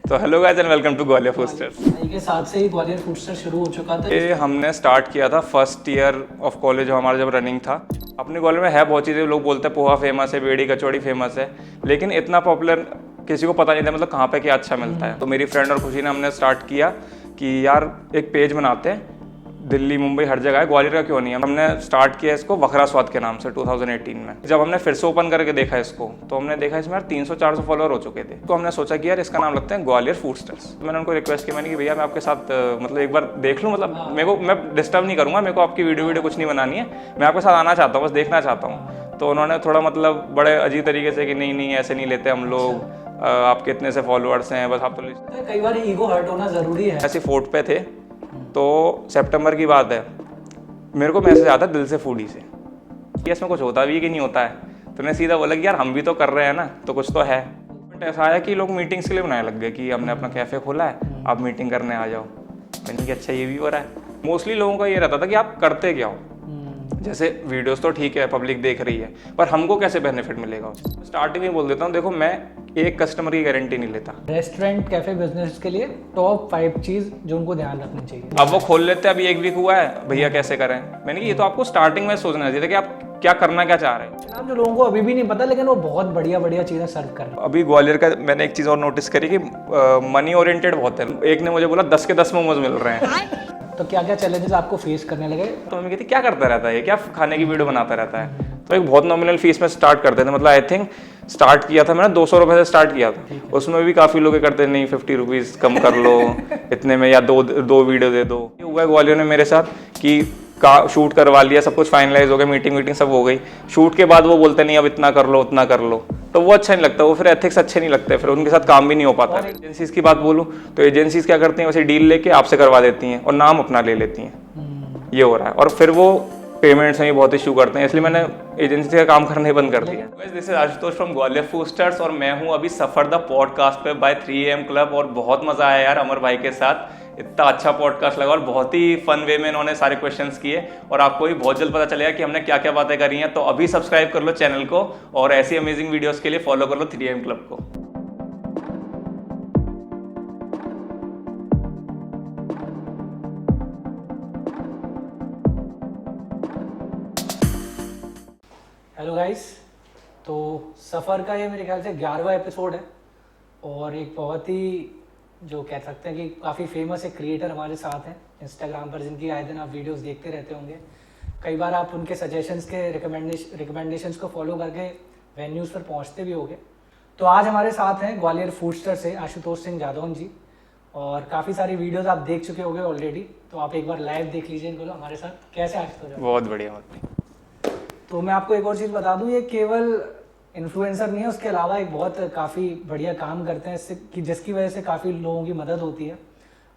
तो hello guys and welcome to Gwalior Foodsters. के साथ से ही ग्वालियर फूडस्टर शुरू हो चुका था। ये हमने स्टार्ट किया था फर्स्ट ईयर ऑफ कॉलेज हमारा जब रनिंग था। अपने ग्वालियर में है बहुत चीज़ें, लोग बोलते हैं पोहा फेमस है, बेड़ी कचौड़ी फेमस है, लेकिन इतना पॉपुलर किसी को पता नहीं था मतलब कहाँ पे क्या अच्छा मिलता है। तो मेरी फ्रेंड और खुशी ने हमने स्टार्ट किया कि यार एक पेज बनाते हैं, दिल्ली मुंबई हर जगह है, ग्वालियर का क्यों नहीं है। हमने स्टार्ट किया इसको वखरा स्वाद के नाम से 2018 में। जब हमने फिर से ओपन करके देखा इसको तो हमने देखा इसमें यार 300-400 फॉलोअर हो चुके थे। तो हमने सोचा कि यार इसका नाम लगता है ग्वालियर फूडस्टर्स। मैंने उनको रिक्वेस्ट की, मैंने कि भैया मैं आपके साथ मतलब एक बार देख लूँ, मतलब मैं डिस्टर्ब नहीं करूँगा, मेरे को आपकी वीडियो कुछ नहीं बनानी है, मैं आपके साथ आना चाहता हूँ, बस देखना चाहता हूँ। तो उन्होंने थोड़ा मतलब बड़े अजीब तरीके से कि नहीं ऐसे नहीं लेते हम लोग, आपके इतने से फॉलोअर्स हैं, बस आप तो कई बार ईगो हर्ट होना जरूरी है। ऐसे फोर्ट पे थे तो सितंबर की बात है, मेरे को मैसेज आता दिल से फूडी से कि इसमें कुछ होता भी है कि नहीं होता है। तो मैं सीधा बोला कि यार हम भी तो कर रहे हैं ना, तो कुछ तो है। बट ऐसा आया कि लोग मीटिंग्स के लिए बनाने लग गए कि हमने अपना कैफ़े खोला है, आप मीटिंग करने आ जाओ। मैंने कि अच्छा ये भी हो रहा है। मोस्टली लोगों का ये रहता था कि आप करते क्या हो, जैसे वीडियोस तो ठीक है पब्लिक देख रही है, पर हमको कैसे बेनिफिट मिलेगा उससे। स्टार्टिंग में बोल देता हूँ, देखो मैं एक कस्टमर की गारंटी नहीं लेता। रेस्टोरेंट कैफे बिजनेस के लिए टॉप 5 चीज जो उनको ध्यान रखनी चाहिए। अब वो खोल लेते हैं, अभी 1 वीक हुआ है, भैया कैसे करें। मैंने कि ये तो आपको स्टार्टिंग में सोचना चाहिए था कि आप क्या करना क्या चाह रहे हैं। जो लोगों को अभी भी नहीं पता, लेकिन वो बहुत बढ़िया चीजें सर्व कर रहे हैं। अभी ग्वालियर का मैंने एक चीज़ और नोटिस करी कि मनी ओरिएंटेड बहुत है। एक ने मुझे बोला 10 के 10 मोमोज मिल रहे हैं। तो क्या क्या चैलेंजेस आपको फेस करने लगे? तो मम्मी कहती क्या करता रहता है ये, क्या खाने की वीडियो बनाता रहता है। तो एक बहुत नॉमिनल फीस में स्टार्ट करते थे, मतलब आई थिंक स्टार्ट किया था मैंने 200 रुपये से स्टार्ट किया था। उसमें भी काफ़ी लोग करते नहीं 50 रुपीज़ कम कर लो इतने में, या दो वीडियो दे दो। ये हुआ ग्वालियर में मेरे साथ कि शूट करवा लिया, सब कुछ फाइनलाइज हो गया, मीटिंग सब हो गई। शूट के बाद वो बोलते नहीं अब इतना कर लो उतना कर लो, तो वो अच्छा नहीं लगता, वो फिर एथिक्स अच्छे नहीं लगते, फिर उनके साथ काम भी नहीं हो पाता। एजेंसीज की बात बोलूँ तो एजेंसीज क्या करती हैं, वैसे डील लेके आपसे करवा देती हैं और नाम अपना ले लेती हैं, ये हो रहा है। और फिर वो पेमेंट्स में भी बहुत इशू करते हैं, इसलिए मैंने एजेंसी का काम करना ही बंद कर दिया। This is Ashutosh from Gwalior Foodsters और मैं हूँ अभी सफर द पॉडकास्ट पे बाय 3AM क्लब। और बहुत मजा आया यार अमर भाई के साथ, इतना अच्छा पॉडकास्ट लगा और बहुत ही फन वे में इन्होंने सारे क्वेश्चंस किए और आपको भी बहुत जल्द पता चलेगा कि हमने क्या क्या बातें करी हैं। तो अभी सब्सक्राइब कर लो चैनल को और ऐसी अमेजिंग वीडियोस के लिए फॉलो कर लो 3AM क्लब को। हेलो गाइस, तो सफ़र का ये मेरे ख्याल से 11वां एपिसोड है और एक बहुत ही जो कह सकते हैं कि काफ़ी फेमस एक क्रिएटर हमारे साथ हैं इंस्टाग्राम पर, जिनकी आए दिन आप वीडियोस देखते रहते होंगे। कई बार आप उनके सजेशंस के रिकमेंडेशंस को फॉलो करके वेन्यूज़ पर पहुंचते भी होंगे। तो आज हमारे साथ हैं ग्वालियर फूडस्टर से आशुतोष सिंह जादौन जी, और काफ़ी सारी वीडियोस आप देख चुके होंगे ऑलरेडी, तो आप एक बार लाइव देख लीजिए इनको हमारे साथ। कैसे आशुतोष? बहुत बढ़िया। तो मैं आपको एक और चीज़ बता दूं, ये केवल इन्फ्लुएंसर नहीं है, उसके अलावा एक बहुत काफ़ी बढ़िया काम करते हैं इससे कि जिसकी वजह से काफ़ी लोगों की मदद होती है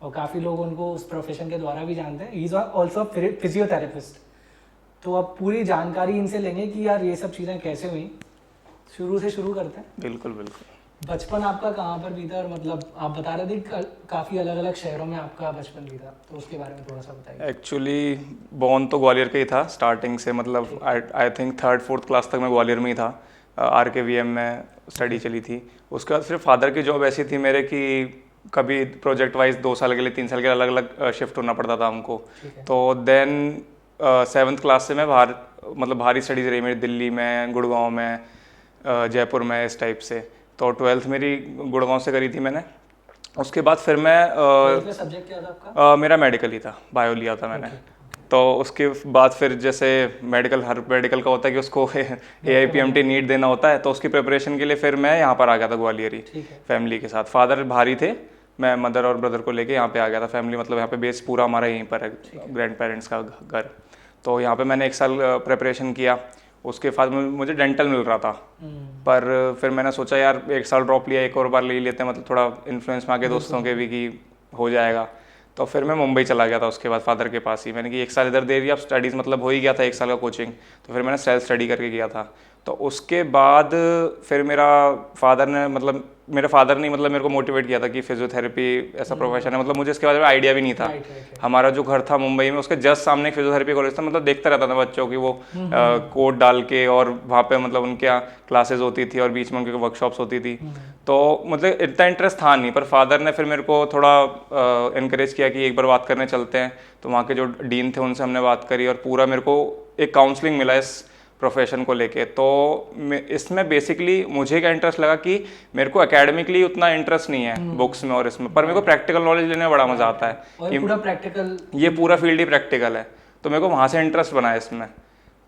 और काफ़ी लोग उनको उस प्रोफेशन के द्वारा भी जानते हैं। He is also physiotherapist. तो अब पूरी जानकारी इनसे लेंगे कि यार ये सब चीज़ें कैसे हुई। शुरू से शुरू करते हैं। बिल्कुल बिल्कुल। बचपन आपका कहाँ पर बीता, और मतलब आप बता रहे थे काफ़ी अलग अलग शहरों में आपका बचपन बीता, तो उसके बारे में थोड़ा सा बताइए। एक्चुअली बॉर्न तो ग्वालियर का ही था स्टार्टिंग से, मतलब आई थिंक 3rd-4th क्लास तक मैं ग्वालियर में ही था। RKVM में स्टडी चली थी। उसके बाद सिर्फ फादर की जॉब ऐसी थी मेरे कि कभी प्रोजेक्ट वाइज 2 साल के लिए 3 साल के लिए अलग अलग शिफ्ट होना पड़ता था हमको। तो देन 7th क्लास से मैं बाहरी स्टडीज़ रही मेरी, दिल्ली में, गुड़गांव में, जयपुर में, इस टाइप से। तो 12th मेरी गुड़गांव से करी थी मैंने। उसके बाद फिर मैं सब्जेक्ट क्या था आपका? मेरा मेडिकल ही था, बायो लिया था मैंने। तो उसके बाद फिर जैसे हर मेडिकल का होता है कि उसको AIPMT नीट देना होता है, तो उसकी प्रिपरेशन के लिए फिर मैं यहाँ पर आ गया था ग्वालियर ही फैमिली के साथ। फादर बाहर ही थे, मैं मदर और ब्रदर को लेके यहाँ पे आ गया था। फैमिली मतलब यहाँ पे बेस पूरा हमारा यहीं पर है, ग्रैंड पेरेंट्स का घर। तो यहाँ पे मैंने 1 साल प्रिपरेशन किया। उसके बाद मुझे डेंटल मिल रहा था, पर फिर मैंने सोचा यार 1 साल ड्रॉप लिया, एक और बार ले लेते हैं, मतलब थोड़ा इन्फ्लुएंस में आके दोस्तों के भी कि हो जाएगा। तो फिर मैं मुंबई चला गया था उसके बाद फादर के पास ही। मैंने कि 1 साल इधर दे दिया, अब स्टडीज़ मतलब हो ही गया था 1 साल का कोचिंग, तो फिर मैंने सेल्फ स्टडी करके किया था। तो उसके बाद फिर मेरा फादर ने मतलब मेरे को मोटिवेट किया था कि फिजियोथेरेपी ऐसा प्रोफेशन है, मतलब मुझे इसके बारे में आइडिया भी नहीं था। राइट। हमारा जो घर था मुंबई में, उसके जस्ट सामने एक फिजियोथेरेपी कॉलेज था, मतलब देखता रहता था बच्चों की वो कोट डाल के, और वहाँ पे मतलब उनके यहाँ क्लासेस होती थी और बीच में उनकी वर्कशॉप्स होती थी। तो मतलब इतना इंटरेस्ट था नहीं, पर फादर ने फिर मेरे को थोड़ा इनकरेज किया कि एक बार बात करने चलते हैं। तो वहाँ के जो डीन थे उनसे हमने बात करी, और पूरा मेरे को एक काउंसलिंग मिला इस प्रोफेशन को लेके। तो इसमें बेसिकली मुझे क्या इंटरेस्ट लगा कि मेरे को एकेडमिकली उतना इंटरेस्ट नहीं है बुक्स में और इसमें, पर मेरे को प्रैक्टिकल नॉलेज लेने में बड़ा मजा आता है और कि पूरा प्रैक्टिकल, ये पूरा फील्ड ही प्रैक्टिकल है, तो मेरे को वहाँ से इंटरेस्ट बना है इसमें।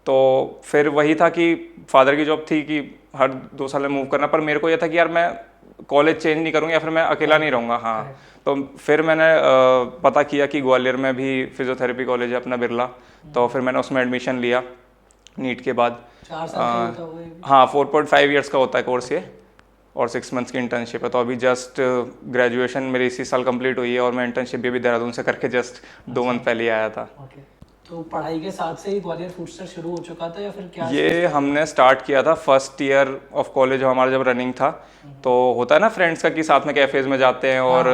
तो फिर वही था कि फादर की जॉब थी कि हर 2 साल में मूव करना, पर मेरे को ये था कि यार मैं कॉलेज चेंज नहीं करूँगा या फिर मैं अकेला नहीं रहूँगा। हाँ, तो फिर मैंने पता किया कि ग्वालियर में भी फिजियोथेरेपी कॉलेज है अपना बिरला, तो फिर मैंने उसमें एडमिशन लिया नीट के बाद। 4 साल का होता हुआ ये भी। हाँ, 4.5 ईयर्स का होता है कोर्स ये, और 6 मंथ्स की इंटर्नशिप है। तो अभी जस्ट ग्रेजुएशन मेरी इसी साल कंप्लीट हुई है, और मैं इंटर्नशिप भी अभी देहरादून से करके जस्ट 2 मंथ पहले ही आया था। ओके, तो पढ़ाई के साथ से ही ग्वालियर फूडस्टर शुरू हो चुका था या फिर क्या? ये हमने स्टार्ट किया था फर्स्ट ईयर ऑफ कॉलेज, हमारा जब रनिंग था। तो होता है ना फ्रेंड्स का कि साथ में कैफेज में जाते हैं और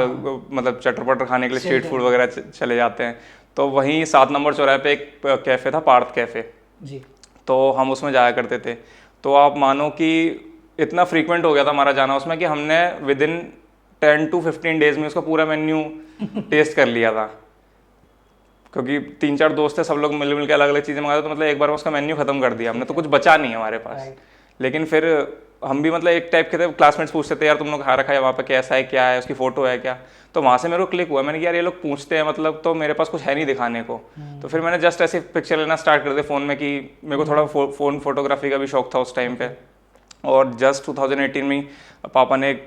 मतलब चटर पटर खाने के लिए स्ट्रीट फूड वगैरह चले जाते हैं। तो वहीं 7 नंबर चौराहे पे एक कैफ़े था, पार्थ कैफ़े जी। तो हम उसमें जाया करते थे। तो आप मानो कि इतना फ्रीक्वेंट हो गया था हमारा जाना उसमें कि हमने विद इन 10 to 15 डेज में उसका पूरा मेन्यू टेस्ट कर लिया था, क्योंकि 3-4 दोस्त थे, सब लोग मिल के अलग अलग चीज़ें मंगाते, तो मतलब एक बार में उसका मेन्यू खत्म कर दिया हमने, तो कुछ बचा नहीं हमारे पास। लेकिन फिर हम भी मतलब एक टाइप के थे, क्लासमेट्स पूछते थे यार तुम लोग खा रखा है वहाँ पे, कैसा है, क्या है, उसकी फ़ोटो है क्या। तो वहाँ से मेरे को क्लिक हुआ, मैंने कहा यार ये लोग पूछते हैं मतलब, तो मेरे पास कुछ है नहीं दिखाने को। तो फिर मैंने जस्ट ऐसे पिक्चर लेना स्टार्ट कर दिया फ़ोन में, कि मेरे को थोड़ा फ़ोन फोटोग्राफी का भी शौक था उस टाइम पे। और जस्ट 2018 में पापा ने एक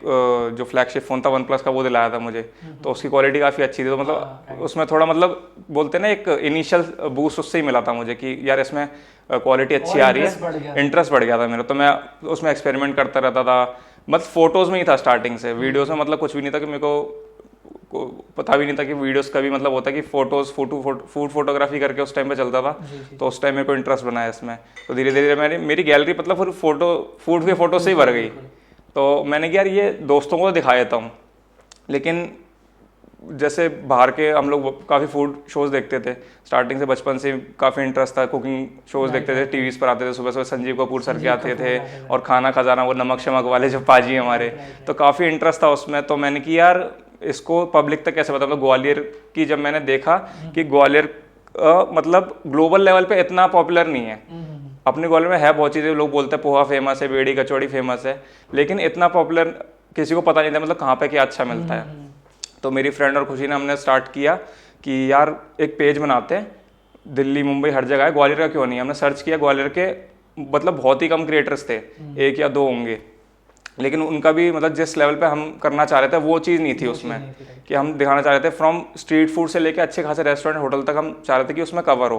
जो फ्लैगशिप फ़ोन था OnePlus का वो दिलाया था मुझे। तो उसकी क्वालिटी काफ़ी अच्छी थी, तो मतलब उसमें थोड़ा मतलब बोलते हैं ना एक इनिशियल बूस्ट उससे ही मिला था मुझे कि यार इसमें क्वालिटी अच्छी आ रही है, इंटरेस्ट बढ़ गया था मेरा। तो मैं उसमें एक्सपेरिमेंट करता रहता था, मतलब फ़ोटोज़ में ही था स्टार्टिंग से, वीडियोज़ में मतलब कुछ भी नहीं था, कि मेरे को पता भी नहीं था कि वीडियोस का भी मतलब होता है कि फूड फोटोग्राफी करके उस टाइम पे चलता था। तो उस टाइम मेरे को इंटरेस्ट बना है इसमें। तो धीरे धीरे मेरी गैलरी मतलब फिर फूड के फोटो से ही भर गई। तो मैंने कहा यार ये दोस्तों को दिखा देता हूँ। लेकिन जैसे बाहर के हम लोग काफ़ी फूड शोज़ देखते थे स्टार्टिंग से, बचपन से काफ़ी इंटरेस्ट था, कुकिंग शोज़ देखते थे, टीवीज़ पर आते थे, सुबह सुबह संजीव कपूर सर के आते थे, और खाना खजाना वो नमक शमक वाले जो पाजी हमारे, तो काफ़ी इंटरेस्ट था उसमें। तो मैंने कि यार इसको पब्लिक तक कैसे पता, मतलब ग्वालियर की जब मैंने देखा कि ग्वालियर मतलब ग्लोबल लेवल पे इतना पॉपुलर नहीं है। अपने ग्वालियर में है बहुत चीज़ें, लोग बोलते हैं पोहा फेमस है, बेड़ी कचौड़ी फेमस है, लेकिन इतना पॉपुलर किसी को पता नहीं था मतलब कहाँ पे क्या अच्छा मिलता है। तो मेरी फ्रेंड और खुशी ने हमने स्टार्ट किया कि यार एक पेज बनाते हैं, दिल्ली मुंबई हर जगह है, ग्वालियर का क्यों नहीं। हमने सर्च किया, ग्वालियर के मतलब बहुत ही कम क्रिएटर्स थे, 1 या 2 होंगे, लेकिन उनका भी मतलब जिस लेवल पे हम करना चाह रहे थे वो चीज़ नहीं थी उसमें, कि हम दिखाना चाह रहे थे फ्रॉम स्ट्रीट फूड से लेके अच्छे खासे रेस्टोरेंट होटल तक हम चाह रहे थे कि उसमें कवर हो।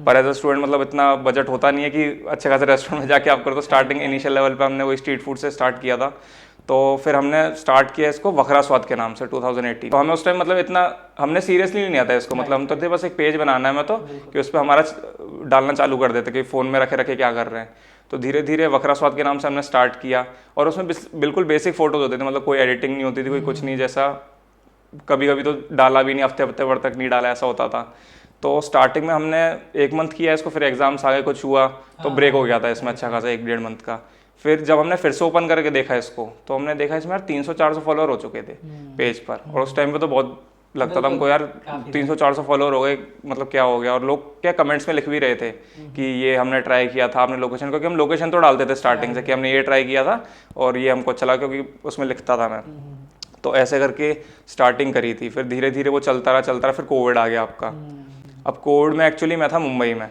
पर एज अ स्टूडेंट मतलब इतना बजट होता नहीं है कि अच्छे खासे रेस्टोरेंट में जाके आप करो। तो स्टार्टिंग इनिशियल लेवल पे हमने वही स्ट्रीट फूड से स्टार्ट किया था। तो फिर हमने स्टार्ट किया इसको वखरा स्वाद के नाम से 2018। तो हमें उस टाइम मतलब इतना हमने सीरियसली नहीं आता इसको, मतलब हम तो थे बस एक पेज बनाना है हमें, तो कि उस पर हमारा डालना चालू कर देते कि फ़ोन में रखे रखे क्या कर रहे हैं। तो धीरे धीरे वखरा स्वाद के नाम से हमने स्टार्ट किया, और उसमें बिल्कुल बेसिक फ़ोटोज़ होते थे, मतलब कोई एडिटिंग नहीं होती थी, कोई कुछ नहीं, जैसा कभी कभी तो डाला भी नहीं, हफ्ते हफ्ते भर तक नहीं डाला, ऐसा होता था। तो स्टार्टिंग में हमने 1 मंथ किया इसको, फिर एग्जाम्स आ गए, कुछ हुआ तो ब्रेक हो गया था इसमें अच्छा खासा 1-1.5 मंथ का। फिर जब हमने फिर से ओपन करके देखा इसको, तो हमने देखा इसमें यार 300-400 फॉलोअर हो चुके थे पेज पर, और उस टाइम पे तो बहुत लगता था हमको यार 300-400 फॉलोअर हो गए, मतलब क्या हो गया। और लोग क्या कमेंट्स में लिख भी रहे थे कि ये हमने ट्राई किया था, आपने लोकेशन, क्योंकि हम लोकेशन तो डालते थे स्टार्टिंग से कि हमने ये ट्राई किया था और ये हमको अच्छा लगा, क्योंकि उसमें लिखता था मैं। तो ऐसे करके स्टार्टिंग करी थी, फिर धीरे धीरे वो चलता रहा, फिर कोविड आ गया आपका। अब कोविड में एक्चुअली मैं था मुंबई में,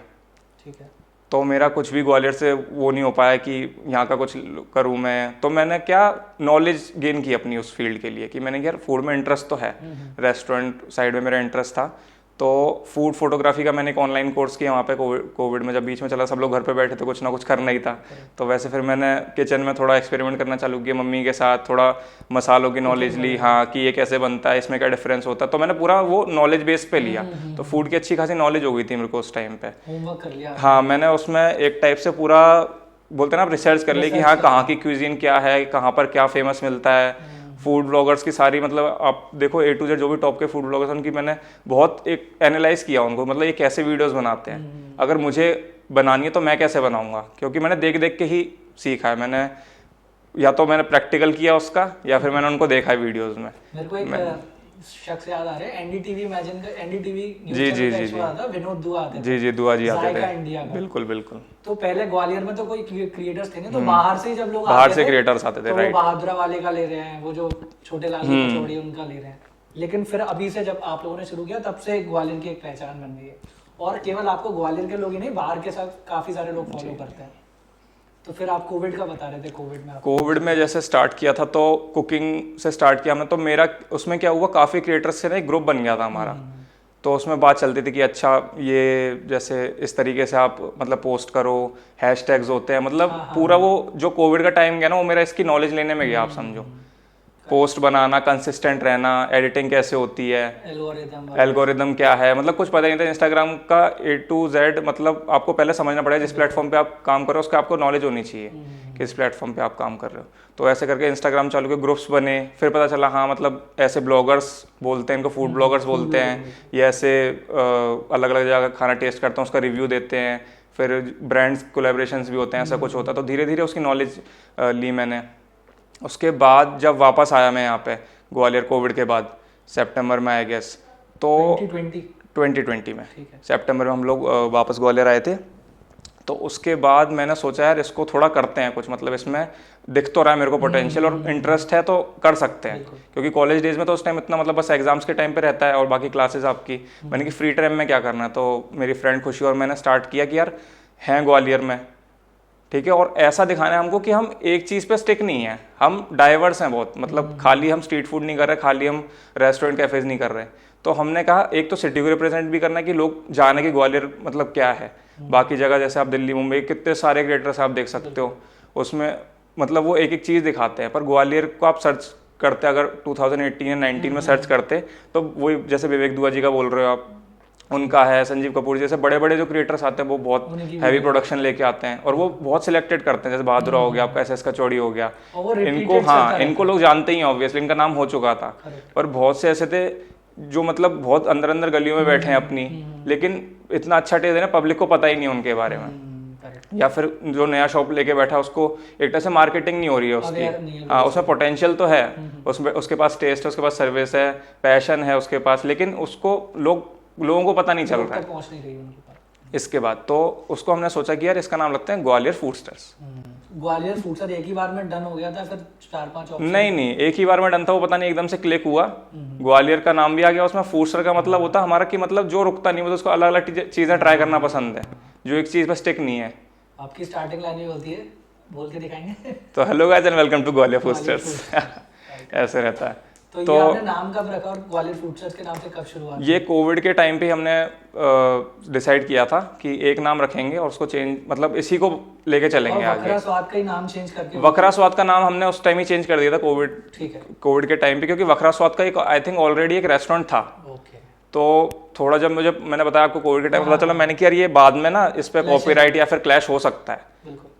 ठीक है, तो मेरा कुछ भी ग्वालियर से वो नहीं हो पाया कि यहाँ का कुछ करूँ मैं। तो मैंने क्या नॉलेज गेन की अपनी उस फील्ड के लिए, कि मैंने यार फूड में इंटरेस्ट तो है, रेस्टोरेंट साइड में मेरा इंटरेस्ट था। तो फूड फोटोग्राफी का मैंने एक ऑनलाइन कोर्स किया वहाँ पे कोविड में, जब बीच में चला सब लोग घर पे बैठे थे, कुछ ना कुछ करना ही था। तो वैसे फिर मैंने किचन में थोड़ा एक्सपेरिमेंट करना चालू किया मम्मी के साथ, थोड़ा मसालों की नॉलेज ली, हाँ कि ये कैसे बनता है, इसमें क्या डिफरेंस होता है। तो मैंने पूरा वो नॉलेज बेस पे लिया, तो फूड की अच्छी खासी नॉलेज हो गई थी मेरे को उस टाइम पे। होमवर्क कर लिया। हाँ, मैंने उसमें एक टाइप से पूरा बोलते हैं ना, आप रिसर्च कर ले कि हाँ कहाँ की क्यूजीन क्या है, कहाँ पर क्या फेमस मिलता है। फूड ब्लॉगर्स की सारी, मतलब आप देखो A to Z जो भी टॉप के फूड ब्लॉगर्स, उनकी मैंने बहुत एक एनालाइज किया उनको, मतलब ये कैसे वीडियोस बनाते हैं। अगर मुझे बनानी है तो मैं कैसे बनाऊंगा, क्योंकि मैंने देख देख के ही सीखा है। मैंने या तो मैंने प्रैक्टिकल किया उसका, या फिर मैंने उनको देखा है वीडियोस में। मेरे को एक शख्स याद आ रहे हैं, एनडीटीवी इमेजिन का, एनडीटीवी न्यूज़ जी, चैनल जी, का जी, एक शो आता था, विनोद दुआ आते थे। जी जी, दुआ जी आते जायका थे, इंडिया का। बिल्कुल बिल्कुल। तो पहले ग्वालियर में तो कोई क्रिएटर्स थे नहीं, तो बाहर से ही जब लोग बाहर आते से थे, क्रिएटर्स आते थे, तो वो राइट। बहादुरा वाले का ले रहे हैं, वो जो छोटे लाल की कचौड़ी उनका ले रहे हैं। लेकिन फिर अभी से जब आप लोगों ने शुरू किया, तब से ग्वालियर की एक पहचान बन गई है। और केवल आपको ग्वालियर के लोग ही नहीं, बाहर के साथ काफी सारे लोग फॉलो करते हैं। तो फिर आप कोविड का बता रहे थे, कोविड में जैसे स्टार्ट किया था तो कुकिंग से स्टार्ट किया हमने। तो मेरा उसमें क्या हुआ, काफ़ी क्रिएटर्स से ना एक ग्रुप बन गया था हमारा। तो उसमें बात चलती थी कि अच्छा ये जैसे इस तरीके से आप मतलब पोस्ट करो, हैशटैग्स होते हैं, मतलब पूरा वो जो कोविड का टाइम गया ना, वो मेरा इसकी नॉलेज लेने में गया, आप समझो। पोस्ट बनाना, कंसिस्टेंट रहना, एडिटिंग कैसे होती है, एल्गोरिदम क्या है, मतलब कुछ पता नहीं था इंस्टाग्राम का A to Z। मतलब आपको पहले समझना पड़ेगा जिस प्लेटफॉर्म पे आप काम कर रहे हो उसका आपको नॉलेज होनी चाहिए, किस प्लेटफॉर्म पे आप काम कर रहे हो। तो ऐसे करके इंस्टाग्राम चालू किया, ग्रुप्स बने, फिर पता चला हाँ मतलब ऐसे ब्लॉगर्स बोलते हैं, इनको फूड ब्लॉगर्स बोलते हैं, ये ऐसे अलग अलग जगह खाना टेस्ट करते हैं, उसका रिव्यू देते हैं, फिर ब्रांड्स कोलैबोरेशंस भी होते हैं, ऐसा कुछ होता है। तो धीरे धीरे उसकी नॉलेज ली मैंने। उसके बाद जब वापस आया मैं यहाँ पे ग्वालियर, कोविड के बाद सितंबर में आई गेस, तो 2020 में सितंबर में हम लोग वापस ग्वालियर आए थे। तो उसके बाद मैंने सोचा यार इसको थोड़ा करते हैं कुछ, मतलब इसमें दिख तो रहा है मेरे को पोटेंशियल और इंटरेस्ट है, तो कर सकते हैं। क्योंकि कॉलेज डेज में तो उस टाइम इतना मतलब बस एग्जाम्स के टाइम पे रहता है और बाकी क्लासेस आपकी। मैंने कि फ्री टाइम में क्या करना है, तो मेरी फ्रेंड खुशी और मैंने स्टार्ट किया कि यार हैं ग्वालियर में, ठीक है, और ऐसा दिखाना है हमको कि हम एक चीज़ पे स्टिक नहीं है, हम डाइवर्स हैं बहुत, मतलब खाली हम स्ट्रीट फूड नहीं कर रहे, खाली हम रेस्टोरेंट कैफेज नहीं कर रहे। तो हमने कहा एक तो सिटी को रिप्रेजेंट भी करना है कि लोग जाने कि ग्वालियर मतलब क्या है। बाकी जगह जैसे आप दिल्ली, मुंबई, कितने सारे क्रिएटर्स आप देख सकते हो, उसमें मतलब वो एक एक चीज़ दिखाते हैं। पर ग्वालियर को आप सर्च करते, अगर 2018 या 19 में सर्च करते, तो वही जैसे विवेक दुआ जी का बोल रहे हो आप, उनका है, संजीव कपूर जैसे बड़े बड़े जो क्रिएटर्स आते हैं वो बहुत हैवी प्रोडक्शन लेके आते हैं और वो बहुत सिलेक्टेड करते हैं। जैसे बहादुरा हो गया, आपका SS कचौड़ी हो गया, इनको हाँ इनको लोग जानते ही हैं ऑब्वियसली, इनका नाम हो चुका था। पर बहुत से ऐसे थे जो मतलब बहुत अंदर अंदर गलियों में बैठे हैं अपनी, लेकिन इतना अच्छा टेस्ट है ना, पब्लिक को पता ही नहीं उनके बारे में। या फिर जो नया शॉप लेके बैठा है उसको एक तरह से मार्केटिंग नहीं हो रही है उसकी। हाँ, उसमें पोटेंशियल तो है, उसमें उसके पास टेस्ट है, उसके पास सर्विस है, पैशन है उसके पास, लेकिन उसको लोगों को पता नहीं चल रहा है। इसके बाद तो उसको हमने सोचा कि यार इसका नाम लगता है ग्वालियर फूडस्टर्स। ग्वालियर फूडस्टर एक ही बार में डन हो गया था, फिर 4-5 ऑप्शन? नहीं, एक ही बार में डन था, वो पता नहीं एकदम से क्लिक हुआ, ग्वालियर का नाम भी आ गया उसमें। फूडस्टर का मतलब होता है हमारा कि मतलब जो रुकता नहीं, मतलब उसको अलग अलग चीज़ें ट्राई करना पसंद है, जो एक चीज़ पर स्टिक नहीं है। आपकी स्टार्टिंग लाइन ही होती है, बोल के दिखाएंगे। तो hello guys and welcome to Gwalior Foodsters. ऐसे रहता है। तो ये आपने नाम कब रखा और ग्वालियर फूडस्टर्स के नाम से कब शुरुआत? ये कोविड के टाइम पे हमने डिसाइड किया था कि एक नाम रखेंगे और उसको चेंज, मतलब इसी को लेके चलेंगे आगे। वकरा स्वाद का ही नाम चेंज करके? वकरा स्वाद का नाम हमने उस टाइम ही चेंज कर दिया था कोविड, ठीक है, कोविड के टाइम पे, क्योंकि वकरा स्वाद का एक आई थिंक ऑलरेडी एक रेस्टोरेंट था। तो थोड़ा जब मैंने बताया आपको कोविड के टाइम पता चला, मैंने कि यार ये बाद में ना इस पे कॉपीराइट या फिर क्लैश हो सकता है,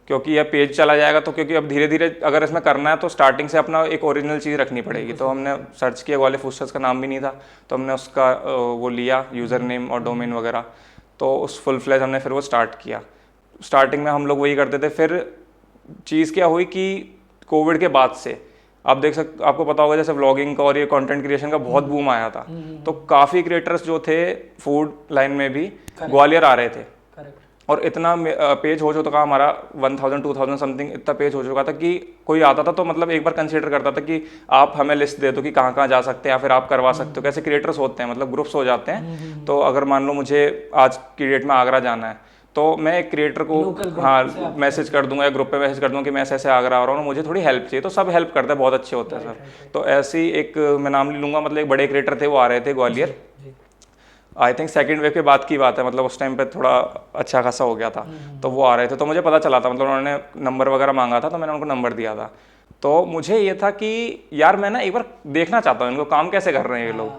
क्योंकि यह पेज चला जाएगा। तो क्योंकि अब धीरे धीरे अगर इसमें करना है तो स्टार्टिंग से अपना एक ओरिजिनल चीज़ रखनी पड़ेगी। तो हमने सर्च किया, ग्वालियर फूडस्टर्स का नाम भी नहीं था, तो हमने उसका वो लिया यूज़र नेम और डोमेन वगैरह। तो उस फुल फ्लैश हमने फिर वो स्टार्ट किया। स्टार्टिंग में हम लोग वही करते थे। फिर चीज़ क्या हुई कि कोविड के बाद से आप देख सकते, आपको पता होगा जैसे व्लॉगिंग का और ये कंटेंट क्रिएशन का बहुत बूम आया था, तो काफ़ी क्रिएटर्स जो थे फूड लाइन में भी ग्वालियर आ रहे थे। और इतना पेज हो चुका हमारा 1000-2000 समथिंग, इतना पेज हो चुका था कि कोई आता था तो मतलब एक बार कंसीडर करता था कि आप हमें लिस्ट दे दो कि कहाँ कहाँ जा सकते हैं, या फिर आप करवा सकते हो। कैसे क्रिएटर्स होते हैं, मतलब ग्रुप्स हो जाते हैं। तो अगर मान लो मुझे आज की डेट में आगरा जाना है, तो मैं एक क्रिएटर को हाँ मैसेज कर दूंगा या ग्रुप पे मैसेज कर दूंगा कि मैं ऐसे ऐसे आगरा आ रहा हूँ, मुझे थोड़ी हेल्प चाहिए, तो सब हेल्प करते हैं, बहुत अच्छे होते हैं सर। तो ऐसे ही एक मैं नाम ले लूँगा, मतलब एक बड़े क्रिएटर थे, वो आ रहे थे Gwalior, I think second wave के बाद की बात है, मतलब उस टाइम पे थोड़ा अच्छा खासा हो गया था। तो वो आ रहे थे, तो मुझे पता चला था, मतलब उन्होंने नंबर वगैरह मांगा था, तो मैंने उनको नंबर दिया था। तो मुझे ये था कि यार मैं ना एक बार देखना चाहता हूँ इनको काम कैसे कर रहे हैं ये लोग,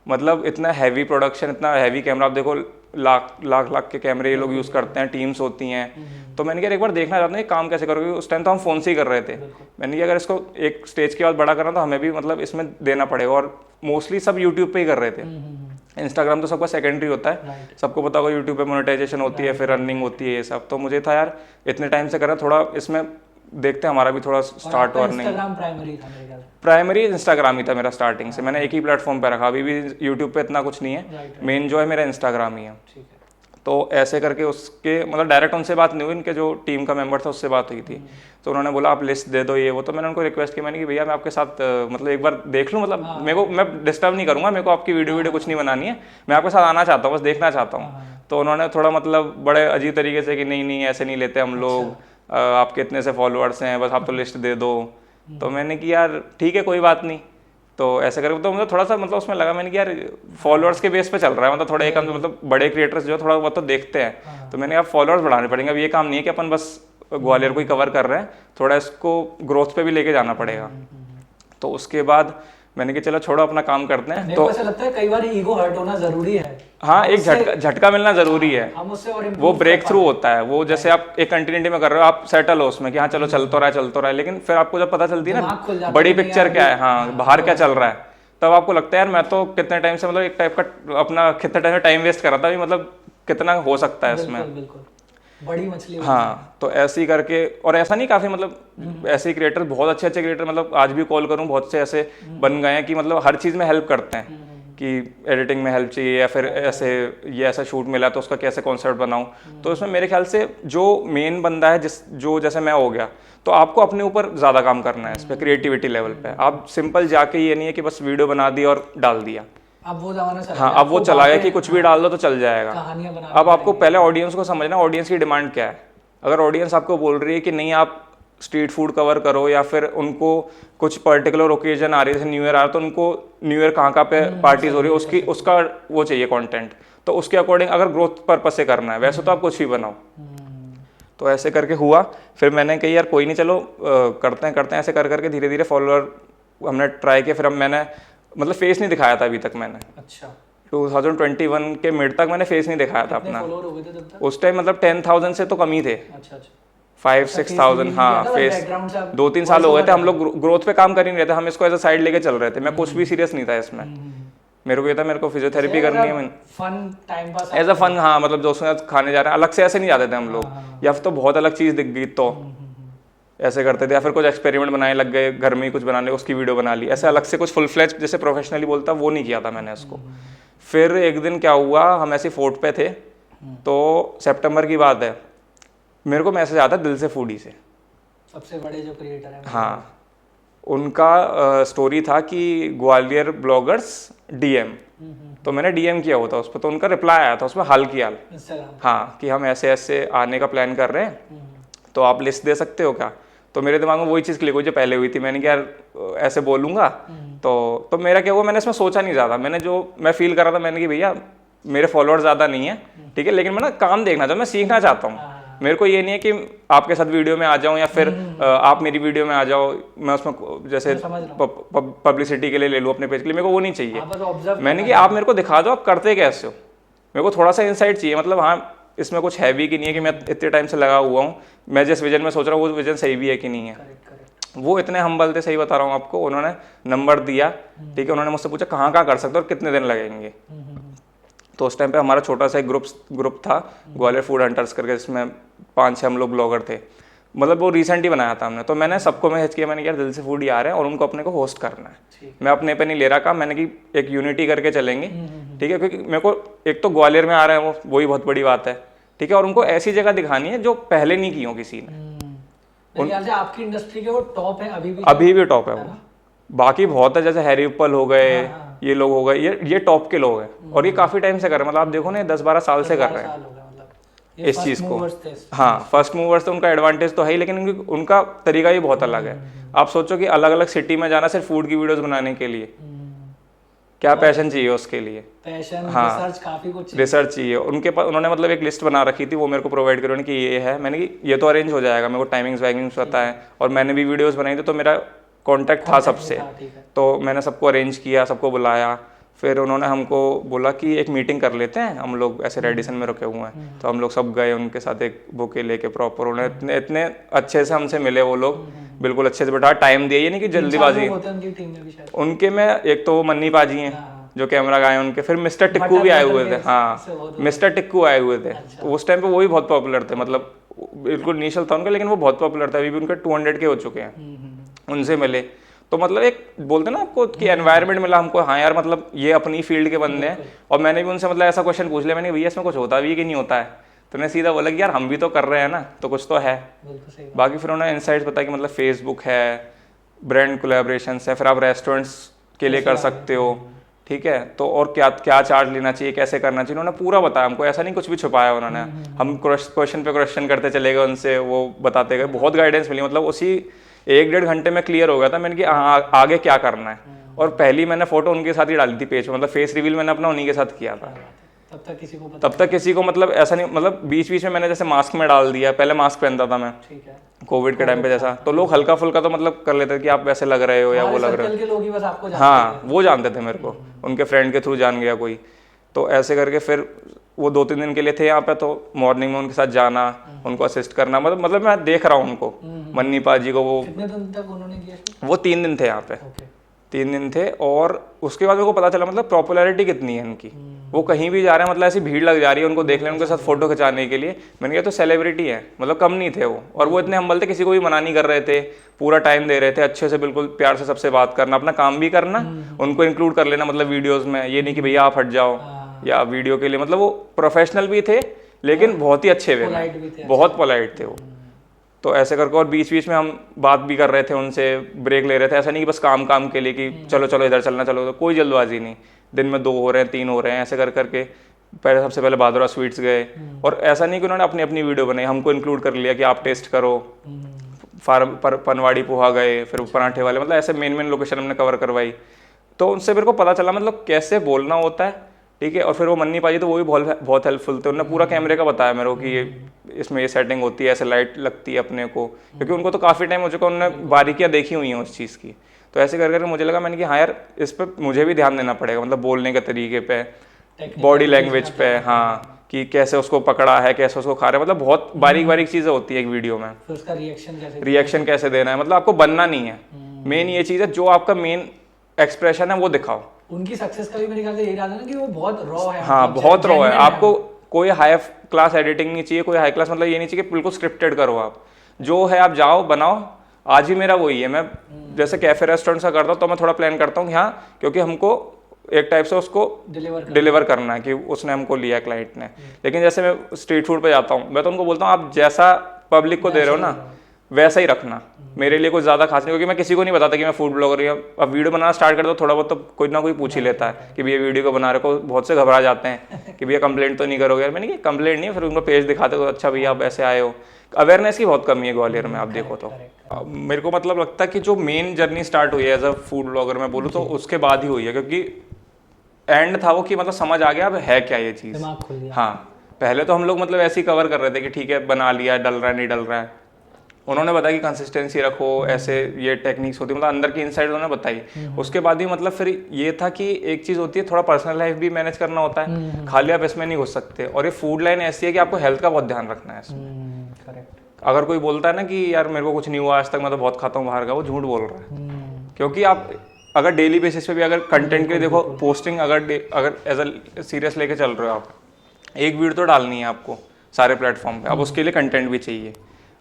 मतलब इतना हैवी प्रोडक्शन, इतना हैवी कैमरा। आप देखो लाख लाख लाख के कैमरे ये लोग यूज़ करते हैं, टीम्स होती हैं। तो मैंने कहा एक बार देखना चाहता हूँ ये काम कैसे करोगे। उस टाइम तो हम फ़ोन से ही कर रहे थे। मैंने कहा अगर इसको एक स्टेज के बाद बड़ा करना तो हमें भी मतलब इसमें देना पड़ेगा। और मोस्टली सब यूट्यूब पे ही कर रहे थे, इंस्टाग्राम तो सबका सेकेंडरी होता है, सबको पता होगा यूट्यूब पे मोनेटाइजेशन होती है, फिर अर्निंग होती है, ये सब। तो मुझे था यार इतने टाइम से कर रहा, थोड़ा इसमें देखते हैं हमारा भी थोड़ा स्टार्ट और नहीं। इंस्टाग्राम प्राइमरी था मेरे ख्याल से। प्राइमरी इंस्टाग्राम ही था मेरा स्टार्टिंग से, मैंने एक ही प्लेटफॉर्म पे रखा, अभी भी यूट्यूब पे इतना कुछ नहीं है, मेन जो है मेरा इंस्टाग्राम ही है। ठीक है। तो ऐसे करके उसके मतलब डायरेक्ट उनसे बात नहीं हुई, इनके जो टीम का मेंबर था उससे बात हुई थी। तो उन्होंने बोला आप लिस्ट दे दो ये वो। तो मैंने उनको रिक्वेस्ट की, मैंने कि भैया मैं आपके साथ मतलब एक बार देख लूँ, मतलब मेरे को, मैं डिस्टर्ब नहीं करूँगा, मेरे को आपकी वीडियो कुछ नहीं बनानी है, मैं आपके साथ आना चाहता हूँ, बस देखना चाहता हूँ। तो उन्होंने थोड़ा मतलब बड़े अजीब तरीके से कि नहीं नहीं ऐसे नहीं लेते हम लोग, आपके इतने से फॉलोअर्स हैं, बस आप तो लिस्ट दे दो। तो मैंने कि यार ठीक है कोई बात नहीं। तो ऐसे करके तो मुझे थोड़ा सा मतलब उसमें लगा, मैंने कि यार फॉलोअर्स के बेस पे चल रहा है, मतलब थोड़ा एक मतलब बड़े क्रिएटर्स जो थोड़ा बहुत तो देखते हैं। तो मैंने आप फॉलोअर्स बढ़ाने पड़ेंगे, अब ये काम नहीं है कि अपन बस ग्वालियर को ही कवर कर रहे हैं, थोड़ा इसको ग्रोथ पे भी लेके जाना पड़ेगा। तो उसके बाद मैंने कि चलो छोड़ो अपना काम करते हैं। तो ऐसा लगता है कई बार ईगो हर्ट होना जरूरी है। हाँ, एक झटका मिलना जरूरी है, हम उससे और वो ब्रेक थ्रू होता है। वो जैसे आप एक कंटिन्यूटी में कर रहे हो, आप सेटल हो उसमें कि हाँ चलो चल तो रहा है, लेकिन फिर आपको जब पता चलती है ना बड़ी पिक्चर क्या है, हाँ बाहर क्या चल रहा है, तब आपको लगता है यार मैं तो कितने टाइम से मतलब एक टाइप का अपना कितने टाइम से टाइम वेस्ट कर रहा था, मतलब कितना हो सकता है इसमें। बिल्कुल बड़ी मछली। हाँ, तो ऐसे ही करके, और ऐसा नहीं काफ़ी मतलब ऐसे ही क्रिएटर, बहुत अच्छे अच्छे क्रिएटर, मतलब आज भी कॉल करूँ बहुत से ऐसे बन गए हैं कि मतलब हर चीज़ में हेल्प करते हैं कि एडिटिंग में हेल्प चाहिए या फिर ऐसे ये ऐसा शूट मिला तो उसका कैसे कॉन्सेप्ट बनाऊँ। तो इसमें मेरे ख्याल से जो मेन बंदा है जो जैसे मैं हो गया, तो आपको अपने ऊपर ज़्यादा काम करना है इस पर, क्रिएटिविटी लेवल पे। आप सिंपल जाके ये नहीं है कि बस वीडियो बना दी और डाल दिया। अब वो जमाना चला हाँ, अब वो चला गया कि कुछ भी डाल दो तो चल जाएगा। कहानियां बना। अब आपको पहले ऑडियंस को समझना, ऑडियंस की डिमांड क्या है। अगर ऑडियंस आपको बोल रही है कि नहीं आप स्ट्रीट फूड कवर करो, या फिर उनको कुछ पर्टिकुलर ओकेजन आ रही है, जैसे न्यू ईयर आ रहा है तो उनको न्यू ईयर कहाँ पे पार्टीज हो रही है उसका वो चाहिए कंटेंट, तो उसके अकॉर्डिंग अगर ग्रोथ पर्पस से करना है, वैसे तो आप कुछ भी बनाओ। तो ऐसे करके हुआ। फिर मैंने कही यार कोई नहीं चलो करते हैं ऐसे कर करके धीरे धीरे फॉलोअर हमने ट्राई किया। फिर अब मैंने मतलब फेस नहीं दिखाया था अभी तक मैंने। अच्छा। 2021 के मिड तक मैंने फेस नहीं दिखाया था अपना। फॉलोअर हो गए थे तब तक? उस टाइम मतलब 10,000 से तो कम ही थे। अच्छा अच्छा। 5-6,000। हाँ, फेस 2-3 साल हो गए थे, हम लोग ग्रोथ पे काम कर ही नहीं रहे थे, हम इसको एज अ साइड लेके चल रहे थे। मैं कुछ भी सीरियस नहीं था इसमें, मेरे को ये था मेरे को फिजियोथेरेपी करनी है, fun time pass as a fun. हाँ, मतलब दोस्तों के साथ खाने जा रहे हैं, अलग से ऐसे नहीं जाते थे हम लोग, या फिर तो बहुत अलग चीज़ दिख गई तो ऐसे करते थे, या फिर कुछ एक्सपेरिमेंट बनाने लग गए, घर में ही कुछ बनाने, उसकी वीडियो बना ली, ऐसे अलग से कुछ फुल फ्लेज जैसे प्रोफेशनली बोलता वो नहीं किया था मैंने इसको। फिर एक दिन क्या हुआ, हम ऐसे फोर्ट पे थे, तो सितंबर की बात है, मेरे को मैसेज आता दिल से फूडी से, सबसे बड़े जो क्रिएटर हैं। हाँ, उनका स्टोरी था कि ग्वालियर ब्लॉगर्स डीएम, तो मैंने डीएम किया हुआ था उस पर, तो उनका रिप्लाई आया था उसमें हाल की हाल, इंस्टाग्राम। हाँ, कि हम ऐसे ऐसे आने का प्लान कर रहे हैं, तो आप लिस्ट दे सकते हो क्या। तो मेरे दिमाग में वही चीज़ क्लिक हुई जो पहले हुई थी, मैंने क्या यार ऐसे बोलूँगा, तो मेरा क्या हुआ, मैंने इसमें सोचा नहीं ज़्यादा, मैंने जो मैं फील कर रहा था, मैंने कि भैया मेरे फॉलोअर ज़्यादा नहीं है, ठीक है, लेकिन मैं ना काम देखना चाहता हूँ, मैं सीखना चाहता हूँ। मेरे को ये नहीं है कि आपके साथ वीडियो में आ जाऊं या फिर आप मेरी वीडियो में आ जाओ, मैं उसमें जैसे पब्लिसिटी के लिए ले लूँ अपने पेज के लिए, मेरे को वो नहीं चाहिए। मैंने कि आप मेरे को दिखा दो आप करते कैसे हो, मेरे को थोड़ा सा इंसाइट चाहिए, मतलब हाँ इसमें कुछ है भी कि नहीं है कि मैं इतने टाइम से लगा हुआ हूँ, मैं जिस विजन में सोच रहा हूँ वो विजन सही भी है कि नहीं है। वो इतने हम्बल थे, सही बता रहा हूँ आपको, उन्होंने नंबर दिया, ठीक है, उन्होंने मुझसे पूछा कहाँ कर सकते हो और कितने दिन लगेंगे। तो उस टाइम पे हमारा छोटा सा एक ग्रुप था ग्वालियर फूड हंटर्स करके, जिसमें 5-6 हम लोग ब्लॉगर थे, मतलब वो रिसेंट ही बनाया था हमने। तो मैंने सबको मैसेज किया, मैंने यार दिल से फूड ही आ रहे हैं और उनको अपने को होस्ट करना है, मैं अपने पे नहीं ले रहा काम, मैंने कि एक यूनिटी करके चलेंगे, ठीक है, क्योंकि मेरे को एक तो ग्वालियर में आ रहे हैं वही बहुत बड़ी बात है, ठीक है, और उनको ऐसी जगह दिखानी है जो पहले नहीं की हो किसी ने। आपकी इंडस्ट्री के वो टॉप है, अभी भी टॉप है वो, बाकी बहुत है, जैसे हैरी उपल हो गए, ये लोग हो गए, ये टॉप के लोग हैं, और ये काफी टाइम से कर रहे हैं, मतलब आप देखो ना 10-12 साल से कर रहे हैं इस चीज को। हाँ, फर्स्ट मूवर्स, तो उनका एडवांटेज तो है ही, लेकिन उनका तरीका ही बहुत अलग है। आप सोचो कि अलग अलग सिटी में जाना सिर्फ फूड की वीडियोस बनाने के लिए, क्या पैशन चाहिए उसके लिए, पैशन, हाँ, रिसर्च, काफी कुछ रिसर्च चाहिए उनके पास। उन्होंने मतलब एक लिस्ट बना रखी थी, वो मेरे को प्रोवाइड करोगे कि ये है, मैंने कि ये तो अरेंज हो जाएगा, मेरे को टाइमिंग्स वाइमिंग्स पता है, और मैंने भी वीडियोस बनाई थी, तो मेरा कॉन्टैक्ट था सबसे, तो मैंने सबको अरेंज किया, सबको बुलाया, फिर उन्होंने हमको बोला कि एक मीटिंग कर लेते हैं, हम लोग ऐसे रेडिसन में रुके हुए हैं। तो हम लोग सब गए उनके साथ, एक बुके लेके प्रॉपर, उन्हें इतने इतने अच्छे से हमसे मिले वो लोग, बिल्कुल अच्छे से बैठा, टाइम दिया, ये नहीं कि जल्दीबाजी। होते हैं उनकी टीम में भी शायद। उनके में एक तो वो मन्नी पाजी हैं जो कैमरा गाय हैं उनके, फिर मिस्टर टिक्कू भी आए हुए थे। हाँ, मिस्टर टिक्कू आए हुए थे। तो उस टाइम पे वो भी बहुत पॉपुलर थे, मतलब बिल्कुल निशल था उनका, लेकिन वो बहुत पॉपुलर था। अभी भी उनके 200 के हो चुके हैं। उनसे मिले तो मतलब एक बोलते ना आपको कि एनवायरनमेंट मिला हमको, हाँ यार मतलब ये अपनी फील्ड के बंदे हैं। और मैंने भी उनसे मतलब ऐसा क्वेश्चन पूछ लिया, मैंने भैया इसमें कुछ होता भी है कि नहीं होता है? तो मैंने सीधा बोला कि यार हम भी तो कर रहे हैं ना, तो कुछ तो है। बाकी फिर उन्होंने इनसाइट्स बताया कि मतलब फेसबुक है, ब्रांड कोलैबोरेशंस है, फिर आप रेस्टोरेंट्स के लिए कर सकते हो, ठीक है, तो और क्या क्या चार्ज लेना चाहिए, कैसे करना चाहिए, उन्होंने पूरा बताया हमको, ऐसा नहीं कुछ भी छुपाया उन्होंने। हम क्वेश्चन पे क्वेश्चन करते चले गए उनसे, वो बताते गए, बहुत गाइडेंस मिली। मतलब उसी 1-1.5 घंटे में क्लियर हो गया था मैंने कि आगे क्या करना है। और पहली मैंने फोटो उनके साथ ही डाली थी पेज पे, मतलब फेस रिवील मैंने अपना उन्हीं के साथ किया था। तब तक किसी को मतलब ऐसा नहीं, मतलब बीच बीच में मैंने जैसे मास्क में डाल दिया, पहले मास्क पहनता था मैं कोविड के टाइम पे जैसा, तो लोग हल्का फुल्का तो मतलब कर लेते थे कि आप वैसे लग रहे हो या वो लग रहे हो। हाँ, वो जानते थे मेरे को, उनके फ्रेंड के थ्रू जान गया कोई। तो ऐसे करके फिर वो 2-3 दिन के लिए थे यहाँ पे, तो मॉर्निंग में उनके साथ जाना, उनको असिस्ट करना, मतलब मैं देख रहा हूँ उनको, मन्नी पाजी को। वो कितने दिन तक उन्होंने किया? वो 3 दिन थे यहाँ पे, 3 दिन थे। और उसके बाद मेरे को पता चला मतलब पॉपुलैरिटी कितनी है इनकी। वो कहीं भी जा रहे हैं, मतलब ऐसी भीड़ लग जा रही है उनको देख लें, उनके साथ फोटो खिंचाने के लिए। मैंने कहा तो सेलिब्रिटी है, मतलब कम नहीं थे वो। और वो इतने हम्बल थे, किसी को भी मना नहीं कर रहे थे, पूरा टाइम दे रहे थे, अच्छे से बिल्कुल प्यार से सबसे बात करना, अपना काम भी करना, उनको इंक्लूड कर लेना मतलब वीडियोज में। ये नहीं कि भैया आप हट जाओ या वीडियो के लिए, मतलब वो प्रोफेशनल भी थे लेकिन बहुत ही अच्छे वे में, बहुत पोलाइट थे वो। तो ऐसे करके, और बीच बीच में हम बात भी कर रहे थे उनसे, ब्रेक ले रहे थे, ऐसा नहीं कि बस काम काम के लिए कि चलो चलो इधर चलना, चलो, तो कोई जल्दबाजी नहीं। दिन में 2 हो रहे हैं, 3 हो रहे हैं, ऐसे कर करके पहले सबसे पहले भादरा स्वीट्स गए। और ऐसा नहीं कि उन्होंने अपनी अपनी वीडियो बनाई, हमको इंक्लूड कर लिया कि आप टेस्ट करो। पनवाड़ी पोहा गए, फिर पराठे वाले, मतलब ऐसे मेन लोकेशन हमने कवर करवाई। तो उनसे मेरे को पता चला मतलब कैसे बोलना होता है, ठीक है। और फिर वो मन्नी पाजी तो वो भी बहुत हेल्पफुल थे, उन्होंने पूरा कैमरे का बताया मेरे को कि इसमें ये सेटिंग होती है, ऐसे लाइट लगती है अपने को, क्योंकि उनको तो काफ़ी टाइम हो चुका, उन्होंने बारीकियाँ देखी हुई हैं उस चीज़ की। तो ऐसे कर मुझे लगा, मैंने कि हाँ यार इस पर मुझे भी ध्यान देना पड़ेगा, मतलब बोलने के तरीके पे, बॉडी लैंग्वेज पे, हाँ, कि कैसे उसको पकड़ा है, कैसे उसको खा रहे हैं, मतलब बहुत बारीक बारीक चीज़ें होती है एक वीडियो में। फिर उसका रिएक्शन कैसे देना है, मतलब आपको बनना नहीं है, मेन ये चीज़ है, जो आपका मेन एक्सप्रेशन है वो दिखाओ। उनकी सक्सेस का भी मेरे ख्याल से यही रहा था ना कि वो बहुत रॉ है। हाँ, बहुत रॉ है। आपको कोई हाई क्लास एडिटिंग नहीं चाहिए, कोई हाई क्लास, मतलब ये नहीं चाहिए कि बिल्कुल स्क्रिप्टेड करो। आप जो है आप जाओ बनाओ। आज भी मेरा वही है, मैं जैसे कैफे रेस्टोरेंट सा करता हूँ तो मैं थोड़ा प्लान करता हूँ कि हाँ, क्योंकि हमको एक टाइप से उसको डिलीवर करना है कि उसने हमको लिया क्लाइंट ने। लेकिन जैसे मैं स्ट्रीट फूड पे जाता हूँ, मैं तो उनको बोलता हूँ आप जैसा पब्लिक को दे रहे हो ना वैसा ही रखना, मेरे लिए कुछ ज़्यादा खास नहीं, क्योंकि मैं किसी को नहीं बताता कि मैं फूड ब्लॉगर हूँ। अब वीडियो बनाना स्टार्ट कर दो, थोड़ा बहुत तो कोई ना कोई पूछ ही लेता है कि भैया वीडियो को बना रहे को, बहुत से घबरा जाते हैं कि भैया कंप्लेंट तो नहीं करोगे। मैंने कहा कंप्लेंट नहीं है, फिर उनको पेज दिखाते हो, अच्छा भैया आप ऐसे आए हो। अवेयरनेस की बहुत कमी है ग्वालियर में, आप देखो तो। मेरे को मतलब लगता है कि जो मेन जर्नी स्टार्ट हुई है एज अ फूड ब्लॉगर मैं बोलूँ तो उसके बाद ही हुई है, क्योंकि एंड था वो कि मतलब समझ आ गया अब है क्या ये चीज़। हाँ, पहले तो हम लोग मतलब ऐसे ही कवर कर रहे थे कि ठीक है बना लिया, डल रहा है नहीं डल रहा है। उन्होंने बताया कि कंसिस्टेंसी रखो, ऐसे ये टेक्निक्स होती है, मतलब अंदर की इनसाइड उन्होंने बताई। उसके बाद ही मतलब फिर ये था कि एक चीज़ होती है, थोड़ा पर्सनल लाइफ भी मैनेज करना होता है, खाली आप इसमें नहीं घुस सकते। और ये फूड लाइन ऐसी है कि आपको हेल्थ का बहुत ध्यान रखना है इसमें। अगर कोई बोलता है ना कि यार मेरे को कुछ नहीं हुआ आज तक, मैं तो बहुत खाता हूँ बाहर का, वो झूठ बोल रहा है। क्योंकि आप अगर डेली बेसिस पे भी अगर कंटेंट के लिए देखो, पोस्टिंग अगर एज अ सीरियस लेके चल रहे हो आप, एक वीडियो तो डालनी है आपको सारे प्लेटफॉर्म पे, अब उसके लिए कंटेंट भी चाहिए।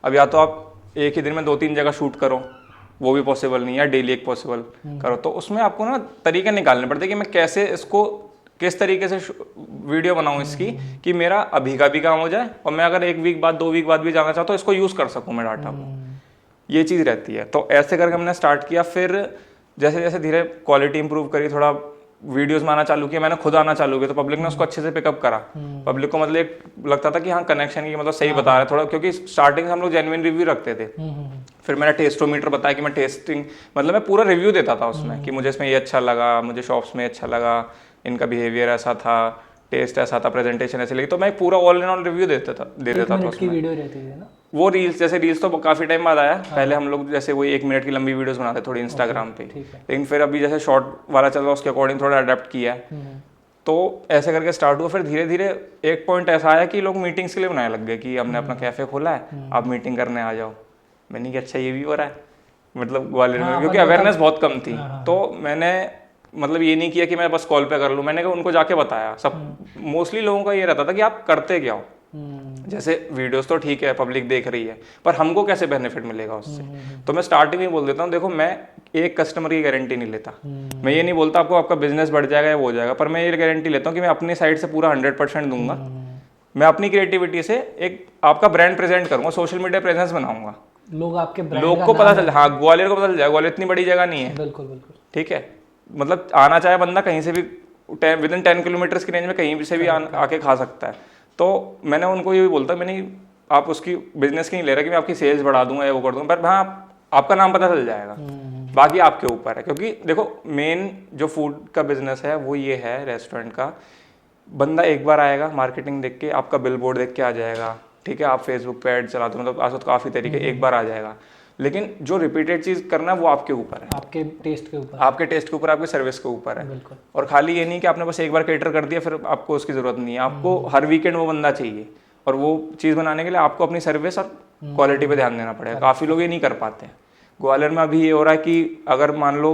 अब या तो आप एक ही दिन में 2-3 जगह शूट करो, वो भी पॉसिबल नहीं है, डेली एक पॉसिबल करो, तो उसमें आपको ना तरीके निकालने पड़ते हैं कि मैं कैसे इसको किस तरीके से वीडियो बनाऊं इसकी कि मेरा अभी का भी काम हो जाए, और मैं अगर 1 वीक बाद 2 वीक बाद भी जाना चाहता हूँ इसको यूज़ कर सकूँ मैं डाटा को। ये चीज़ रहती है। तो ऐसे करके हमने स्टार्ट किया। फिर जैसे जैसे धीरे क्वालिटी इंप्रूव करी, थोड़ा वीडियोस में आना चालू किया, मैंने खुद आना चालू किया, तो पब्लिक ने उसको अच्छे से पिकअप करा। पब्लिक को मतलब एक लगता था कि हाँ कनेक्शन की मतलब सही बता रहा है थोड़ा, क्योंकि स्टार्टिंग से हम लोग जेन्युइन रिव्यू रखते थे। फिर मैंने टेस्टोमीटर बताया कि मैं टेस्टिंग मतलब मैं पूरा रिव्यू देता था उसमें कि मुझे इसमें ये अच्छा लगा, मुझे शॉप्स में अच्छा लगा, इनका बिहेवियर ऐसा था, टेस्ट ऐसा था, प्रेजेंटेशन ऐसी लगी, तो मैं पूरा ऑल इन ऑल रिव्यू दे देता था उसमें। वीडियो रहती है ना, वो रील्स, जैसे रील्स तो काफ़ी टाइम बाद आया। पहले हम लोग जैसे वही 1 मिनट की लंबी वीडियोस बनाते थोड़ी इंस्टाग्राम पे, ठीक है। लेकिन फिर अभी जैसे शॉर्ट वाला चल रहा है उसके अकॉर्डिंग थोड़ा अडेप्ट किया है। तो ऐसे करके स्टार्ट हुआ। फिर धीरे धीरे एक पॉइंट ऐसा आया कि लोग मीटिंग्स के लिए बनाने लग गए कि हमने अपना कैफ़े खोला है, आप मीटिंग करने आ जाओ। मैंने कहा अच्छा ये भी हो रहा है, मतलब ग्वालियर में, क्योंकि अवेयरनेस बहुत कम थी। तो मैंने मतलब ये नहीं किया कि मैं बस कॉल पे कर लूँ, मैंने कहा उनको जाके बताया। सब मोस्टली लोगों का ये रहता था कि आप करते क्या हो। जैसे वीडियोस तो ठीक है, पब्लिक देख रही है, पर हमको कैसे बेनिफिट मिलेगा उससे। तो मैं स्टार्टिंग में बोल देता हूँ, देखो मैं एक कस्टमर की गारंटी नहीं लेता। मैं ये नहीं बोलता आपको आपका बिजनेस बढ़ जाएगा या वो हो जाएगा, पर मैं ये गारंटी लेता हूँ कि मैं अपनी साइड से पूरा 100% दूंगा। मैं अपनी क्रिएटिविटी से एक आपका ब्रांड प्रेजेंट करूंगा, सोशल मीडिया प्रेजेंस बनाऊंगा, लोग आपके ब्रांड लोग को पता चल, हाँ ग्वालियर को पता चल जाएगा, ग्वालियर इतनी बड़ी जगह नहीं है। बिल्कुल बिल्कुल। ठीक है, मतलब आना चाहे बंदा कहीं से भी विद इन 10 किलोमीटर की रेंज में कहीं से भी आके खा सकता है। तो मैंने उनको ये भी बोलता, मैंने आप उसकी बिजनेस की नहीं ले रहा कि मैं आपकी सेल्स बढ़ा दूंगा या वो कर दूंगा, पर हाँ आपका नाम पता चल जाएगा, बाकी आपके ऊपर है। क्योंकि देखो मेन जो फूड का बिजनेस है वो ये है, रेस्टोरेंट का, बंदा एक बार आएगा मार्केटिंग देख के, आपका बिल बोर्ड देख के आ जाएगा। ठीक है, आप फेसबुक पे ऐड चलाते हो, मतलब आज तो काफ़ी तरीके, एक बार आ जाएगा। लेकिन जो रिपीटेड चीज़ करना है वो आपके ऊपर है, आपके टेस्ट के ऊपर, आपके टेस्ट के ऊपर, आपकी सर्विस के ऊपर है। बिल्कुल। और खाली ये नहीं कि आपने बस एक बार केटर कर दिया फिर आपको उसकी ज़रूरत नहीं है, आपको हर वीकेंड वो बंदा चाहिए। और वो चीज़ बनाने के लिए आपको अपनी सर्विस और क्वालिटी पे ध्यान देना पड़ेगा। काफ़ी लोग ये नहीं कर पाते हैं। ग्वालियर में अभी ये हो रहा है कि अगर मान लो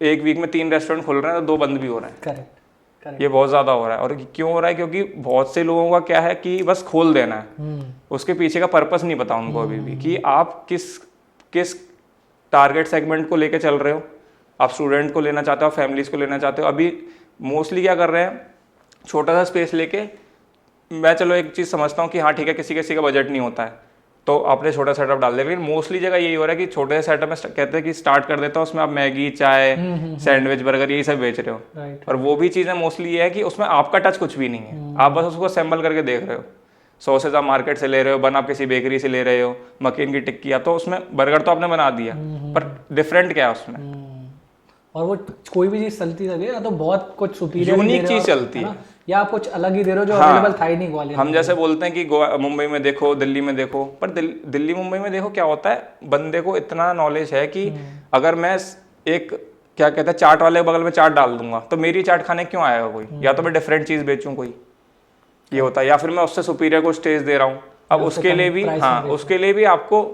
एक वीक में 3 रेस्टोरेंट खुल रहे हैं तो 2 बंद भी हो रहे हैं। Correct correct. ये बहुत ज़्यादा हो रहा है। और क्यों हो रहा है? क्योंकि बहुत से लोगों का क्या है कि बस खोल देना है, उसके पीछे का पर्पस नहीं पता उनको अभी भी, कि आप किस टारगेट सेगमेंट को लेके चल रहे हो। आप स्टूडेंट को लेना चाहते हो, फैमिलीज को लेना चाहते हो। अभी मोस्टली क्या कर रहे हैं, छोटा सा स्पेस लेके, मैं चलो एक चीज़ समझता हूँ कि हाँ ठीक है किसी किसी का बजट नहीं होता है तो आपने छोटा सेटअप डाल दिया, लेकिन मोस्टली जगह यही हो रहा है कि छोटे से सेटअप में कहते हैं कि स्टार्ट कर देता हूँ, उसमें आप मैगी, चाय, सैंडविच, बर्गर यही सब बेच रहे हो। राइट। और वो भी चीज़ें मोस्टली ये है कि उसमें आपका टच कुछ भी नहीं है, आप बस उसको असेंबल करके देख रहे हो। सॉसेज आप मार्केट से ले रहे हो, बन आप किसी बेकरी से ले रहे हो, मकीन की टिक्की, तो उसमें बर्गर तो आपने बना दिया, पर डिफरेंट क्या है उसमें। और वो कोई भी चीज चलती लगे या तो बहुत कुछ सुपीरियर यूनिक चीज चलती है, या आप कुछ अलग ही दे रहे हो जो हाँ, अवेलेबल था ही नहीं ग्वालियर हम जैसे बोलते हैं कि मुंबई में देखो, दिल्ली में देखो, पर दिल्ली मुंबई में देखो क्या होता है, बंदे को इतना नॉलेज है कि अगर मैं एक क्या कहते हैं चाट वाले के बगल में चाट डाल दूंगा तो मेरी चाट खाने क्यों आएगा कोई, या तो मैं डिफरेंट चीज बेचूं कोई, ये होता है, या फिर मैं उससे सुपीरियर को स्टेज दे रहा हूँ। अब उसके लिए भी, हाँ उसके लिए भी आपको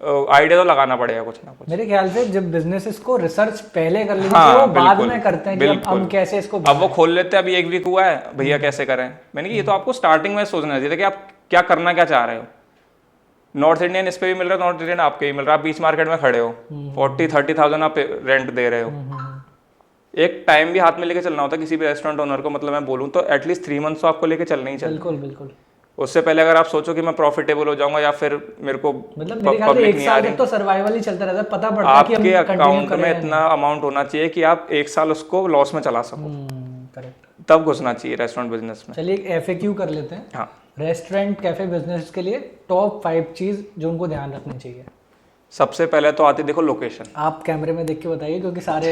आइडिया तो लगाना पड़ेगा कुछ ना कुछ। मेरे ख्याल से जब बिजनेसेस को रिसर्च पहले कर लेनी हाँ, चाहिए, वो बाद बिल्कुल, में करते हैं कि हम कैसे इसको अब वो खोल लेते हैं, अभी 1 वीक हुआ है भैया कैसे करें। मैंने कहा ये तो आपको स्टार्टिंग में सोचना चाहिए था कि आप क्या करना क्या चाह रहे हो। नॉर्थ इंडियन इस पे भी मिल रहा है, नॉर्थ इंडियन आपके भी मिल रहा है, आप बीच मार्केट में खड़े हो, 40-30,000 आप रेंट दे रहे हो। एक टाइम भी हाथ में लेके चलना होता है किसी भी रेस्टोरेंट ओनर को, मतलब मैं बोलूँ तो एटलीस्ट 3 मंथ्स तो आपको लेके चलना ही चाहिए। बिल्कुल बिल्कुल। उससे पहले अगर आप सोचो कि मैं प्रॉफिटेबल हो जाऊंगा या फिर मेरे को मतलब मेरे ख्याल से 1 साल तक तो सर्वाइवल ही चलता रहता है, पता पड़ता है कि आपके हम अकाउंट में इतना अमाउंट होना चाहिए कि आप 1 साल उसको लॉस में चला सको, करेक्ट, तब घुसना चाहिए रेस्टोरेंट बिजनेस में। चलिए एक FAQ कर लेते हैं। हाँ, रेस्टोरेंट कैफे बिजनेस के लिए टॉप 5 चीज जो उनको ध्यान रखनी चाहिए। सबसे पहले तो आती देखो लोकेशन। आप कैमरे में देख के बताइए क्योंकि सारे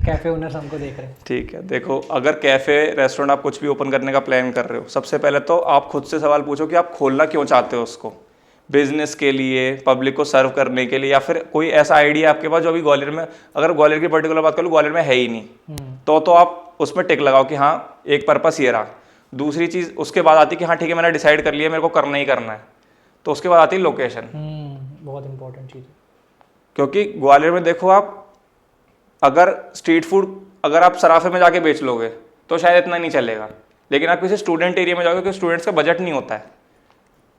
कैफे ओनर्स हमको देख रहे हैं। ठीक है, देखो अगर कैफे रेस्टोरेंट आप कुछ भी ओपन करने का प्लान कर रहे हो, सबसे पहले तो आप खुद से सवाल पूछो कि आप खोलना क्यों चाहते हो उसको। बिजनेस के लिए, पब्लिक को सर्व करने के लिए, या फिर कोई ऐसा आइडिया आपके पास जो अभी ग्वालियर में, अगर ग्वालियर की पर्टिकुलर बात करूँ ग्वालियर में है ही नहीं, तो आप उसमें टिक लगाओ कि हाँ एक पर्पस ये रहा। दूसरी चीज़ उसके बाद आती है कि हाँ ठीक है मैंने डिसाइड कर लिया मेरे को करना ही करना है, तो उसके बाद आती है लोकेशन। बहुत इंपॉर्टेंट चीज़ है, क्योंकि ग्वालियर में देखो आप अगर स्ट्रीट फूड अगर आप सराफे में जाके बेच लोगे तो शायद इतना नहीं चलेगा, लेकिन आप किसी स्टूडेंट एरिया में जाओगे क्योंकि स्टूडेंट्स का बजट नहीं होता है,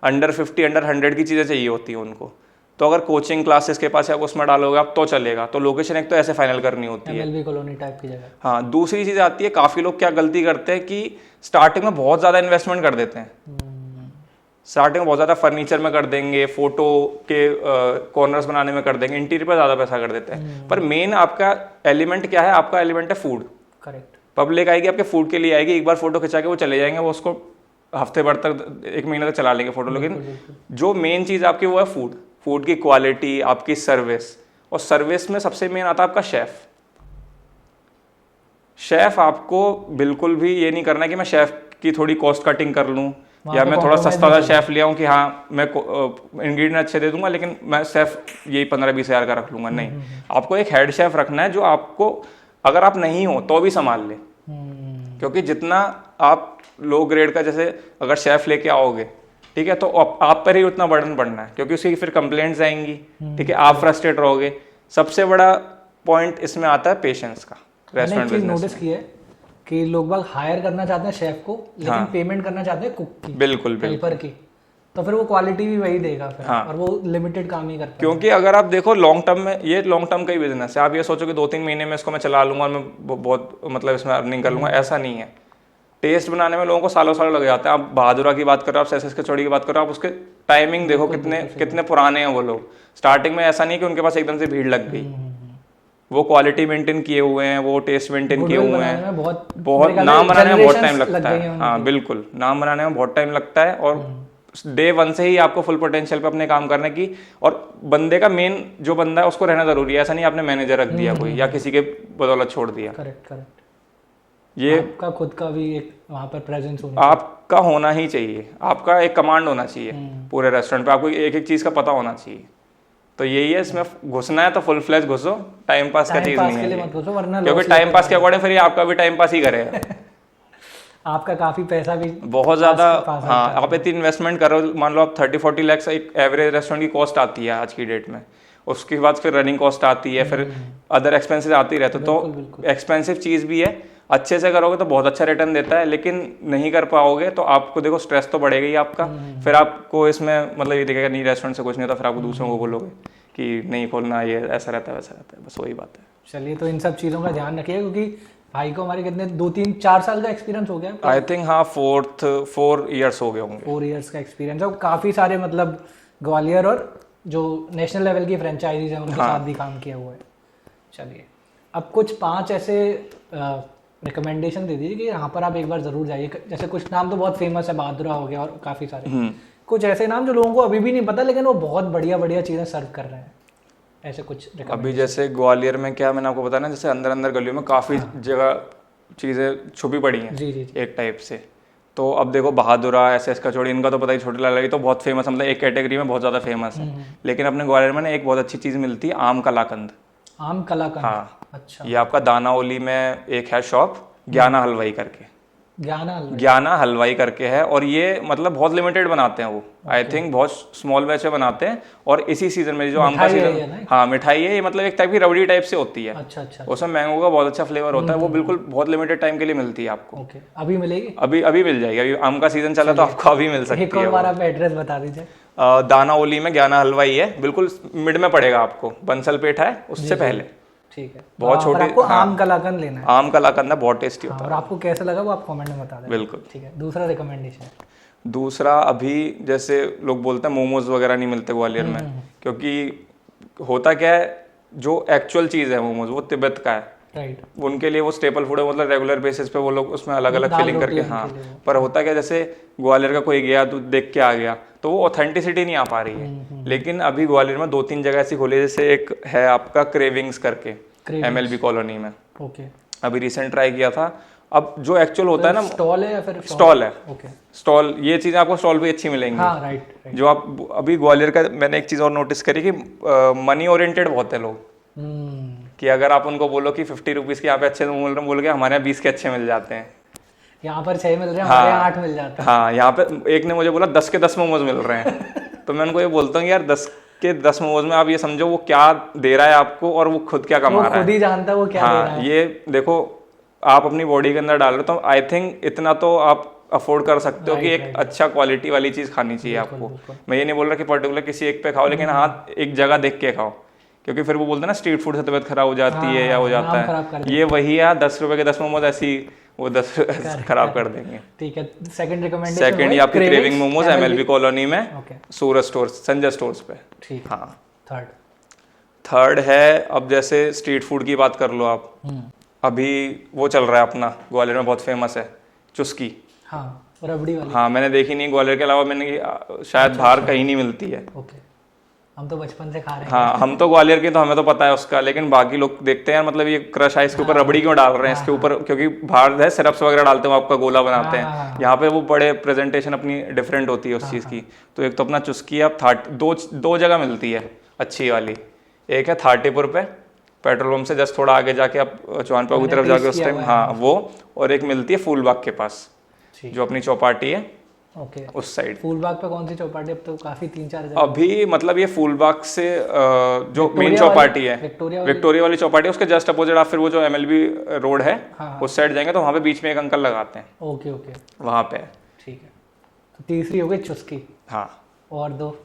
अंडर 50 अंडर 100 की चीज़ें चाहिए होती हैं उनको, तो अगर कोचिंग क्लासेस के पास आप उसमें डालोगे आप तो चलेगा। तो लोकेशन एक तो ऐसे फाइनल करनी होती है, MLB कॉलोनी टाइप की जगह। हाँ, दूसरी चीज़ आती है, काफ़ी लोग क्या गलती करते हैं कि स्टार्टिंग में बहुत ज़्यादा इन्वेस्टमेंट कर देते हैं, स्टार्टिंग में बहुत ज़्यादा फर्नीचर में कर देंगे, फोटो के कॉर्नर्स बनाने में कर देंगे, इंटीरियर पर ज़्यादा पैसा कर देते हैं, पर मेन आपका एलिमेंट क्या है, आपका एलिमेंट है फूड। करेक्ट, पब्लिक आएगी आपके फूड के लिए आएगी, एक बार फोटो खिंचा के वो चले जाएंगे, वो उसको हफ्ते भर तक 1 महीने तक चला लेंगे फोटो, लेकिन जो मेन चीज़ आपकी वो है फूड, फूड की क्वालिटी, आपकी सर्विस। और सर्विस में सबसे मेन आता है आपका शेफ़। शेफ़ आपको बिल्कुल भी ये नहीं करना है कि मैं शेफ़ की थोड़ी कॉस्ट कटिंग कर लूँ या मैं थोड़ा सस्ता सा शेफ लिया हूँ कि हाँ मैं इंग्रेडिएंट अच्छे दे दूंगा लेकिन मैं शेफ यही 15-20 हज़ार का रख लूंगा। नहीं, आपको एक हेड शेफ रखना है जो आपको, अगर आप नहीं हो तो भी संभाल ले। क्योंकि जितना आप लो ग्रेड का जैसे अगर शेफ लेके आओगे, ठीक है, तो आप पर ही उतना बर्डन पड़ना है, क्योंकि उसकी फिर कंप्लेंट्स आएंगी, ठीक है, आप फ्रस्ट्रेट रहोगे। सबसे बड़ा पॉइंट इसमें आता है पेशेंस का रेस्टोरेंट बिजनेस। नोटिस किया है कि लोग बाग हायर करना चाहते हैं शेफ को, लेकिन पेमेंट करना चाहते हैं कुक की, बिल्कुल हेल्पर की, तो फिर वो क्वालिटी भी वही देगा फिर। और वो लिमिटेड काम ही करता है। क्योंकि अगर आप देखो लॉन्ग टर्म में, ये लॉन्ग टर्म का ही बिजनेस है। आप ये सोचो कि 2-3 महीने में इसको मैं चला लूंगा और मैं बहुत मतलब इसमें अर्निंग कर लूंगा, ऐसा नहीं है। टेस्ट बनाने में लोगों को सालों सालों लग जाते हैं। आप बहादुरा की बात कर रहे हो, आप सैसेस कचौड़ी की बात कर रहे हो, आप उसके टाइमिंग देखो कितने पुराने हैं वो लोग। स्टार्टिंग में ऐसा नहीं कि उनके पास एकदम से भीड़ लग गई, वो क्वालिटी मेंटेन किए हुए हैं, वो टेस्ट मेंटेन किए हुए हैं। बहुत नाम बनाने में बहुत टाइम लगता है। हाँ बिल्कुल, नाम बनाने में बहुत टाइम लगता है। और डे 1 से ही आपको फुल पोटेंशियल पे अपने काम करने की, और बंदे का मेन जो बंदा है उसको रहना जरूरी है। ऐसा नहीं आपने मैनेजर रख दिया कोई या किसी के बदौलत छोड़ दिया। करेक्ट। ये आपका खुद का भी एक वहाँ पर प्रेजेंस आपका होना ही चाहिए। आपका एक कमांड होना चाहिए पूरे रेस्टोरेंट पे, आपको एक एक चीज़ का पता होना चाहिए। तो यही है, इसमें घुसना है तो फुल फ्लैश घुसो, टाइम पास का चीज़ नहीं है, क्योंकि टाइम पास के अकॉर्डिंग फिर आपका भी टाइम पास ही करेगा। आपका काफ़ी पैसा भी बहुत ज़्यादा। हाँ, आप इतनी इन्वेस्टमेंट करो, मान लो आप 30-40 लाख एक एवरेज रेस्टोरेंट की कॉस्ट आती है आज की डेट में। उसके बाद फिर रनिंग कॉस्ट आती है, फिर अदर एक्सपेंसेस आती रहते, तो एक्सपेंसिव चीज़ भी है। अच्छे से करोगे तो बहुत अच्छा रिटर्न देता है, लेकिन नहीं कर पाओगे तो आपको देखो स्ट्रेस तो बढ़ेगा ही आपका। फिर आपको इसमें मतलब ये दिखेगा नहीं रेस्टोरेंट से कुछ नहीं होता, फिर आपको दूसरों को बोलोगे कि नहीं खोलना, ये ऐसा रहता है वैसा रहता है, बस वही बात है। चलिए, तो इन सब चीज़ों का ध्यान रखिए, क्योंकि भाई को हमारे कितने 2-3-4 साल का एक्सपीरियंस हो गया। आई थिंक हाँ 4 ईयर्स हो गए होंगे। 4 ईयर्स का एक्सपीरियंस है। काफ़ी सारे मतलब ग्वालियर और जो नेशनल लेवल की फ्रेंचाइजीज हैं उनके साथ भी काम किया हुआ है। चलिए, अब कुछ 5 ऐसे रिकमेंडेशन दे दीजिए कि यहाँ पर आप एक बार ज़रूर जाइए। जैसे कुछ नाम तो बहुत फेमस है, बहादुरा हो गया और काफ़ी सारे, कुछ ऐसे नाम जो लोगों को अभी भी नहीं पता लेकिन वो बहुत बढ़िया चीज़ें सर्व कर रहे हैं, ऐसे कुछ अभी जैसे ग्वालियर में क्या मैंने आपको बताया ना, जैसे अंदर अंदर गलियों में काफ़ी जगह चीज़ें छुपी पड़ी हैं जी। एक टाइप से। तो अब देखो बहादुरा, एसएस कचौड़ी, इनका तो पता ही, छोटे लाला तो बहुत फेमस, मतलब एक कैटेगरी में बहुत ज़्यादा फेमस है। लेकिन अपने ग्वालियर में ना एक बहुत अच्छी चीज़ मिलती है, आम कलाकंद। आम कलाकंद, हाँ अच्छा। ये आपका दानाओली में एक है शॉप, ज्ञाना हलवाई करके, ज्ञाना हलवाई करके है। और ये मतलब बहुत लिमिटेड बनाते हैं वो, आई थिंक बहुत स्मॉल बैच में बनाते हैं। और इसी सीजन में जो आम का सीजन, हाँ मिठाई है ये, मतलब एक टाइप की रबड़ी टाइप से होती है। अच्छा। उसमें मैंगो का बहुत अच्छा फ्लेवर होता है। वो बिल्कुल बहुत लिमिटेड टाइम के लिए मिलती है आपको। अभी मिलेगी? अभी मिल जाएगी। अभी आम का सीजन चला तो आपको अभी मिल सकती है। एक और बार आप एड्रेस बता दीजिए। दानाओली में ज्ञाना हलवाई है, बिल्कुल मिड में पड़ेगा आपको, बंसल पेठ है उससे पहले। ठीक है, बहुत छोटी। आपको आम कलाकंद लेना है। आम कलाकंद है, बहुत टेस्टी होता है। और आपको कैसा लगा वो आप कमेंट में बता दें। बिल्कुल। ठीक है, दूसरा रिकमेंडेशन। दूसरा, अभी जैसे लोग बोलते हैं मोमोज वगैरह नहीं मिलते ग्वालियर में, क्योंकि होता क्या है, जो एक्चुअल चीज़ है मोमोज वो तिब्बत का है। राइट। उनके लिए वो स्टेपल फूड है, मतलब रेगुलर बेसिस पे वो लोग उसमें अलग अलग फिलिंग करके। हाँ, पर होता क्या, जैसे ग्वालियर का कोई गया तो देख के आ गया, तो वो ऑथेंटिसिटी नहीं आ पा रही है। लेकिन अभी ग्वालियर में 2-3 जगह ऐसी खोली, जैसे एक है आपका क्रेविंग्स करके MLB कॉलोनी में। ओके। अभी रिसेंट ट्राई किया था। अब जो एक्चुअल होता है ना, स्टॉल है या फिर स्टॉल है। ओके, स्टॉल, ये चीज़ें आपको स्टॉल पे अच्छी मिलेंगी। हाँ, राइट। जो आप अभी ग्वालियर का, मैंने एक चीज़ और नोटिस करी कि मनी ओरिएंटेड बहुत है लोग। कि अगर आप उनको बोलो कि 50 रुपीज़ के यहाँ पे अच्छे मिल रहे हैं, बोल के हमारे यहाँ 20 के अच्छे मिल जाते हैं। यहाँ पर 6 मिल रहे हैं, हमारे यहाँ 8 मिल जाते हैं। हाँ, यहाँ पे एक ने मुझे बोला 10 के 10 मोमोज मिल रहे हैं। तो मैं उनको ये बोलता हूँ यार 10 के 10 मोमोज में आप ये समझो वो क्या दे रहा है आपको, और वो खुद क्या कमा रहा है, खुद ही जानता है वो क्या दे रहा है। ये देखो, आप अपनी बॉडी के अंदर डाल रहे हो, तो आई थिंक इतना तो आप अफोर्ड कर सकते हो कि एक अच्छा क्वालिटी वाली चीज़ खानी चाहिए आपको। मैं ये नहीं बोल रहा कि पर्टिकुलर किसी एक पे खाओ, लेकिन हाँ एक जगह देख के खाओ, क्योंकि फिर वो बोलते हैं ना स्ट्रीट फूड से तबीयत खराब हो जाती है या हो जाता है। ये वही है, 10 रुपए के 10 मोमोज ऐसी वो 10 खराब कर देंगे। ठीक है, सेकंड रिकमेंडेशन। सेकंड ये आपकी क्रेविंग मोमोज MLB कॉलोनी में, सूरज स्टोर्स, संजय स्टोर्स पे। ठीक। हाँ, थर्ड है, अब जैसे स्ट्रीट फूड की बात कर लो आप, अभी वो चल रहा है अपना ग्वालियर में बहुत फेमस है, चुस्की। रबड़ी वाली। हाँ, मैंने देखी नहीं ग्वालियर के अलावा, मैंने शायद बाहर कहीं नहीं मिलती है। ओके। हम तो बचपन से खा रहे हैं। हाँ, हम तो ग्वालियर के तो हमें तो पता है उसका, लेकिन बाकी लोग देखते हैं मतलब ये क्रश आइस के ऊपर रबड़ी क्यों डाल रहे हैं इसके ऊपर, क्योंकि बाहर है सिरप्स वगैरह डालते हैं वो आपका गोला बनाते हैं, यहाँ पे वो बड़े प्रेजेंटेशन अपनी डिफरेंट होती है उस चीज़ की। तो एक तो अपना चुस्की आप दो जगह मिलती है अच्छी वाली, एक है थाटीपुर पे पेट्रोल पंप से जस्ट थोड़ा आगे जाके आप चौहानपुर की तरफ जाके उस टाइम, हाँ वो, और एक मिलती है फूलबाग के पास जो अपनी चौपाटी है ओके। उस साइड। फूलबाग पे कौन सी चौपाटी? अब तो काफी 3-4 जगह अभी मतलब ये फूलबाग से जो मेन चौपाटी है विक्टोरिया वाली चौपाटी है उसके जस्ट अपोजिट आप फिर वो जो MLB रोड है उस साइड जाएंगे तो वहाँ पे बीच में एक अंकल लगाते हैं। ओके ओके, वहाँ पे। ठीक है। तो तीसरी हो गई चुस्की। हाँ, और दो?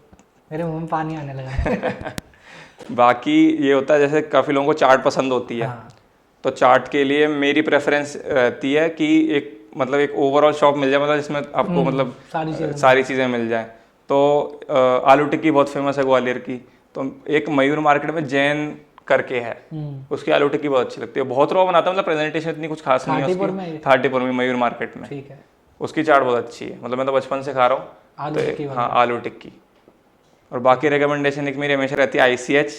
मेरे मुंह में पानी आने लगा। बाकी ये होता है जैसे काफ़ी लोगों को चाट पसंद होती है, तो चाट के लिए मेरी प्रेफरेंस रहती है कि एक मतलब एक ओवरऑल शॉप मिल जाए मतलब जिसमें आपको मतलब सारी चीज़ें मिल जाए। तो आलू टिक्की बहुत फेमस है ग्वालियर की, तो एक मयूर मार्केट में जैन करके है, उसकी आलू टिक्की बहुत अच्छी लगती है, बहुत रॉ बनाता है, मतलब प्रेजेंटेशन इतनी कुछ खास नहीं है उसकी। थाटीपुर में मयूर मार्केट में, ठीक है, उसकी चाट बहुत अच्छी है, मतलब मैं तो बचपन से खा रहा हूँ। तो हाँ, आलू टिक्की। और बाकी रिकमेंडेशन एक मेरी हमेशा रहती है ICH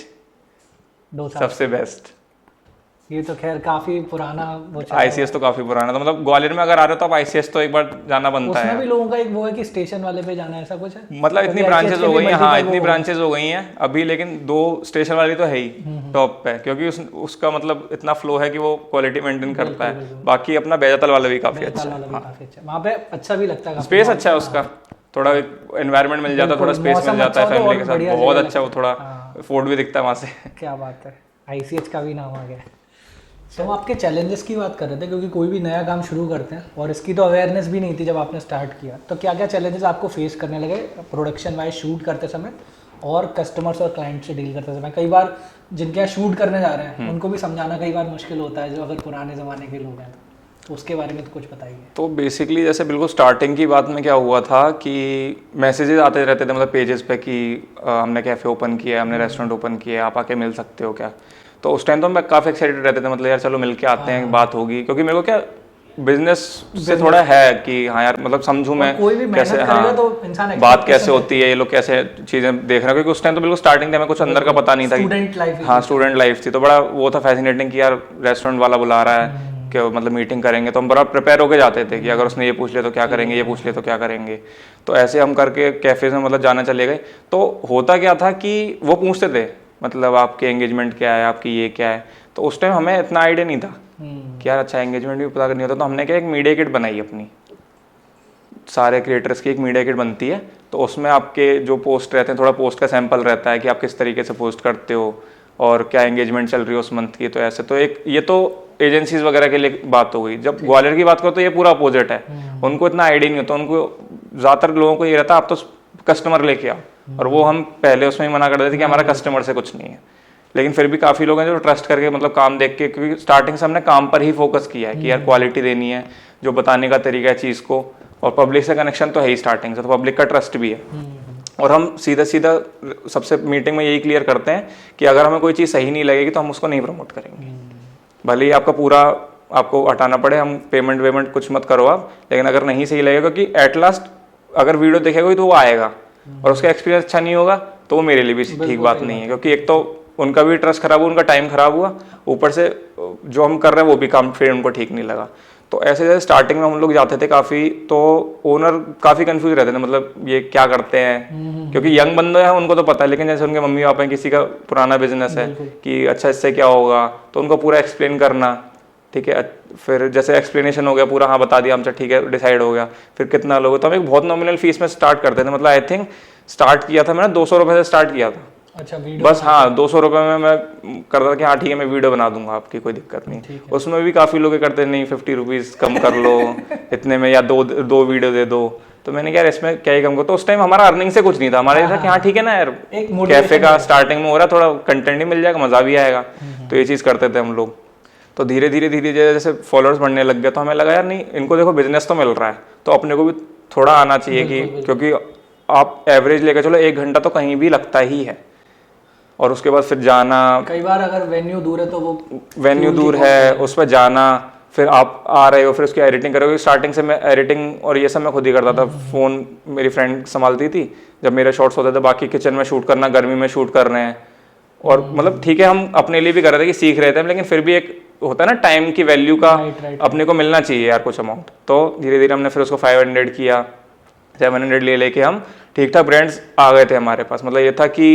सबसे बेस्ट। ये तो खैर काफी पुराना वो ICH तो काफी पुराना, तो मतलब ग्वालियर में अगर आ रहे हो तो आप ICH तो एक बार जाना बनता है। उसमें भी लोगों का एक वो है कि स्टेशन वाले पे जाना है, ऐसा कुछ है मतलब इतनी ब्रांचेस हो गई हैं, हाँ इतनी ब्रांचेस हो गई हैं अभी, लेकिन 2 स्टेशन वाली तो है ही टॉप पे, क्योंकि उसका मतलब इतना फ्लो है कि वो क्वालिटी मेंटेन करता है। बाकी अपना बैजातल वाला भी काफी अच्छा है, वहाँ पे अच्छा भी लगता है, स्पेस अच्छा है उसका, थोड़ा एनवायरनमेंट मिल जाता है, थोड़ा स्पेस मिल जाता है फैमिली के साथ, बहुत अच्छा, वो थोड़ा फूड भी दिखता है वहाँ से। क्या बात है, ICH का भी नाम आ गया। तो हम आपके चैलेंजेस की बात कर रहे थे, क्योंकि कोई भी नया काम शुरू करते हैं और इसकी तो अवेयरनेस भी नहीं थी जब आपने स्टार्ट किया, तो क्या क्या चैलेंजेस आपको फेस करने लगे प्रोडक्शन वाइज शूट करते समय और कस्टमर्स और क्लाइंट से डील करते समय? कई बार जिनके यहाँ शूट करने जा रहे हैं उनको भी समझाना कई बार मुश्किल होता है, जो अगर पुराने ज़माने के लोग हैं, तो उसके बारे में तो कुछ बताइए। तो बेसिकली जैसे बिल्कुल स्टार्टिंग की बात में क्या हुआ था कि मैसेजेस आते रहते थे मतलब पेजेस पे कि हमने कैफ़े ओपन किया है, हमने रेस्टोरेंट ओपन किया है, आप आके मिल सकते हो क्या। तो उस टाइम तो मैं काफ़ी एक्साइटेड रहते थे, मतलब यार चलो मिल के आते हैं, बात होगी, क्योंकि मेरे को क्या बिजनेस से थोड़ा है कि हाँ यार मतलब समझूँ मैं कैसे, हाँ तो बात कैसे होती है, ये लोग कैसे चीज़ें देख रहे हैं, क्योंकि उस टाइम तो बिल्कुल स्टार्टिंग था, हमें कुछ अंदर का पता नहीं था। हाँ, स्टूडेंट लाइफ थी, तो बड़ा वो था फैसिनेटिंग कि यार रेस्टोरेंट वाला बुला रहा है कि मतलब मीटिंग करेंगे, तो हम बड़ा प्रिपेयर होके जाते थे कि अगर उसने ये पूछ लिया तो क्या करेंगे, ये पूछ लिया तो क्या करेंगे। तो ऐसे हम करके कैफ़ेज़ में मतलब जाना चले गए। तो होता क्या था कि वो पूछते थे मतलब आपके एंगेजमेंट क्या है, आपकी ये क्या है, तो उस टाइम हमें इतना आइडिया नहीं था कि यार अच्छा एंगेजमेंट भी पता नहीं होता। तो हमने क्या एक मीडिया किट बनाई अपनी, सारे क्रिएटर्स की एक मीडिया किट बनती है, तो उसमें आपके जो पोस्ट रहते हैं, थोड़ा पोस्ट का सैंपल रहता है कि आप किस तरीके से पोस्ट करते हो और क्या एंगेजमेंट चल रही है उस मंथ की। तो ऐसे तो एक ये तो एजेंसीज वगैरह के लिए बात हो गई। जब ग्वालियर की बात करो तो ये पूरा अपोजिट है, उनको इतना आइडिया नहीं होता, उनको ज़्यादातर लोगों को ये रहता है आप तो कस्टमर लेके आओ, और वो हम पहले उसमें ही मना कर देते थे कि हमारा कस्टमर से कुछ नहीं है। लेकिन फिर भी काफ़ी लोग हैं जो ट्रस्ट करके मतलब काम देख के, क्योंकि स्टार्टिंग से हमने काम पर ही फोकस किया है कि यार क्वालिटी देनी है, जो बताने का तरीका है चीज़ को, और पब्लिक से कनेक्शन तो है ही स्टार्टिंग से, तो पब्लिक का ट्रस्ट भी है। और हम सीधा सीधा सबसे मीटिंग में यही क्लियर करते हैं कि अगर हमें कोई चीज़ सही नहीं लगेगी तो हम उसको नहीं प्रमोट करेंगे, भले ही आपका पूरा आपको हटाना पड़े, हम पेमेंट वेमेंट कुछ मत करो आप, लेकिन अगर नहीं सही लगेगा, क्योंकि एट लास्ट अगर वीडियो देखेगा तो वो आएगा और उसका एक्सपीरियंस अच्छा नहीं होगा तो वो मेरे लिए भी ठीक बात नहीं है, क्योंकि एक तो उनका भी ट्रस्ट खराब हुआ, उनका टाइम खराब हुआ, ऊपर से जो हम कर रहे हैं वो भी काम फिर उनको ठीक नहीं लगा। तो ऐसे जैसे स्टार्टिंग में हम लोग जाते थे काफ़ी, तो ओनर काफ़ी कंफ्यूज रहते थे मतलब ये क्या करते हैं, क्योंकि यंग बंदे हैं उनको तो पता है, लेकिन जैसे उनके मम्मी पापा हैं, किसी का पुराना बिजनेस है कि अच्छा इससे क्या होगा, तो उनको पूरा एक्सप्लेन करना, ठीक है। फिर जैसे एक्सप्लेनेशन हो गया पूरा, हाँ बता दिया, हमसे ठीक है डिसाइड हो गया, फिर कितना लोगे, तो हम एक बहुत नॉमिनल फीस में स्टार्ट करते थे। मतलब आई थिंक स्टार्ट किया था मैंने 200 रुपये से स्टार्ट किया था। अच्छा, बस हाँ 200 रुपये में मैं करता था कि हाँ ठीक है मैं वीडियो बना दूंगा आपकी, कोई दिक्कत नहीं। उसमें भी काफ़ी लोग करते नहीं 50 रुपीज़ कम कर लो इतने में, या दो वीडियो दे दो। तो मैंने क्या इसमें क्या ही कम करो, तो उस टाइम हमारा अर्निंग से कुछ नहीं था, हमारा ये था कि हाँ ठीक है ना यार, कैफे का स्टार्टिंग में हो रहा है, थोड़ा कंटेंट ही मिल जाएगा, मज़ा भी आएगा, तो ये चीज़ करते थे हम लोग। तो धीरे धीरे जैसे फॉलोअर्स बढ़ने लग गया, तो हमें लगा यार नहीं, इनको देखो बिजनेस तो मिल रहा है, तो अपने को भी थोड़ा आना चाहिए कि, क्योंकि आप एवरेज लेकर चलो 1 घंटा तो कहीं भी लगता ही है, और उसके बाद फिर जाना, कई बार अगर वेन्यू दूर है तो वो वेन्यू दूर है, उस पर जाना, फिर आप आ रहे हो, फिर उसकी एडिटिंग करोगे। स्टार्टिंग से मैं एडिटिंग और ये सब मैं खुद ही करता था, फ़ोन मेरी फ्रेंड संभालती थी जब मेरे शॉट्स होते थे, बाकी किचन में शूट करना, गर्मी में शूट कर रहे हैं। और मतलब ठीक है, हम अपने लिए भी कर रहे थे कि सीख रहे थे, लेकिन फिर भी एक होता है ना टाइम की वैल्यू का, अपने को मिलना चाहिए यार कुछ अमाउंट। तो धीरे धीरे हमने फिर उसको 500 किया, 700 ले लेके हम ठीक ठाक ब्रांड्स आ गए थे हमारे पास। मतलब ये था कि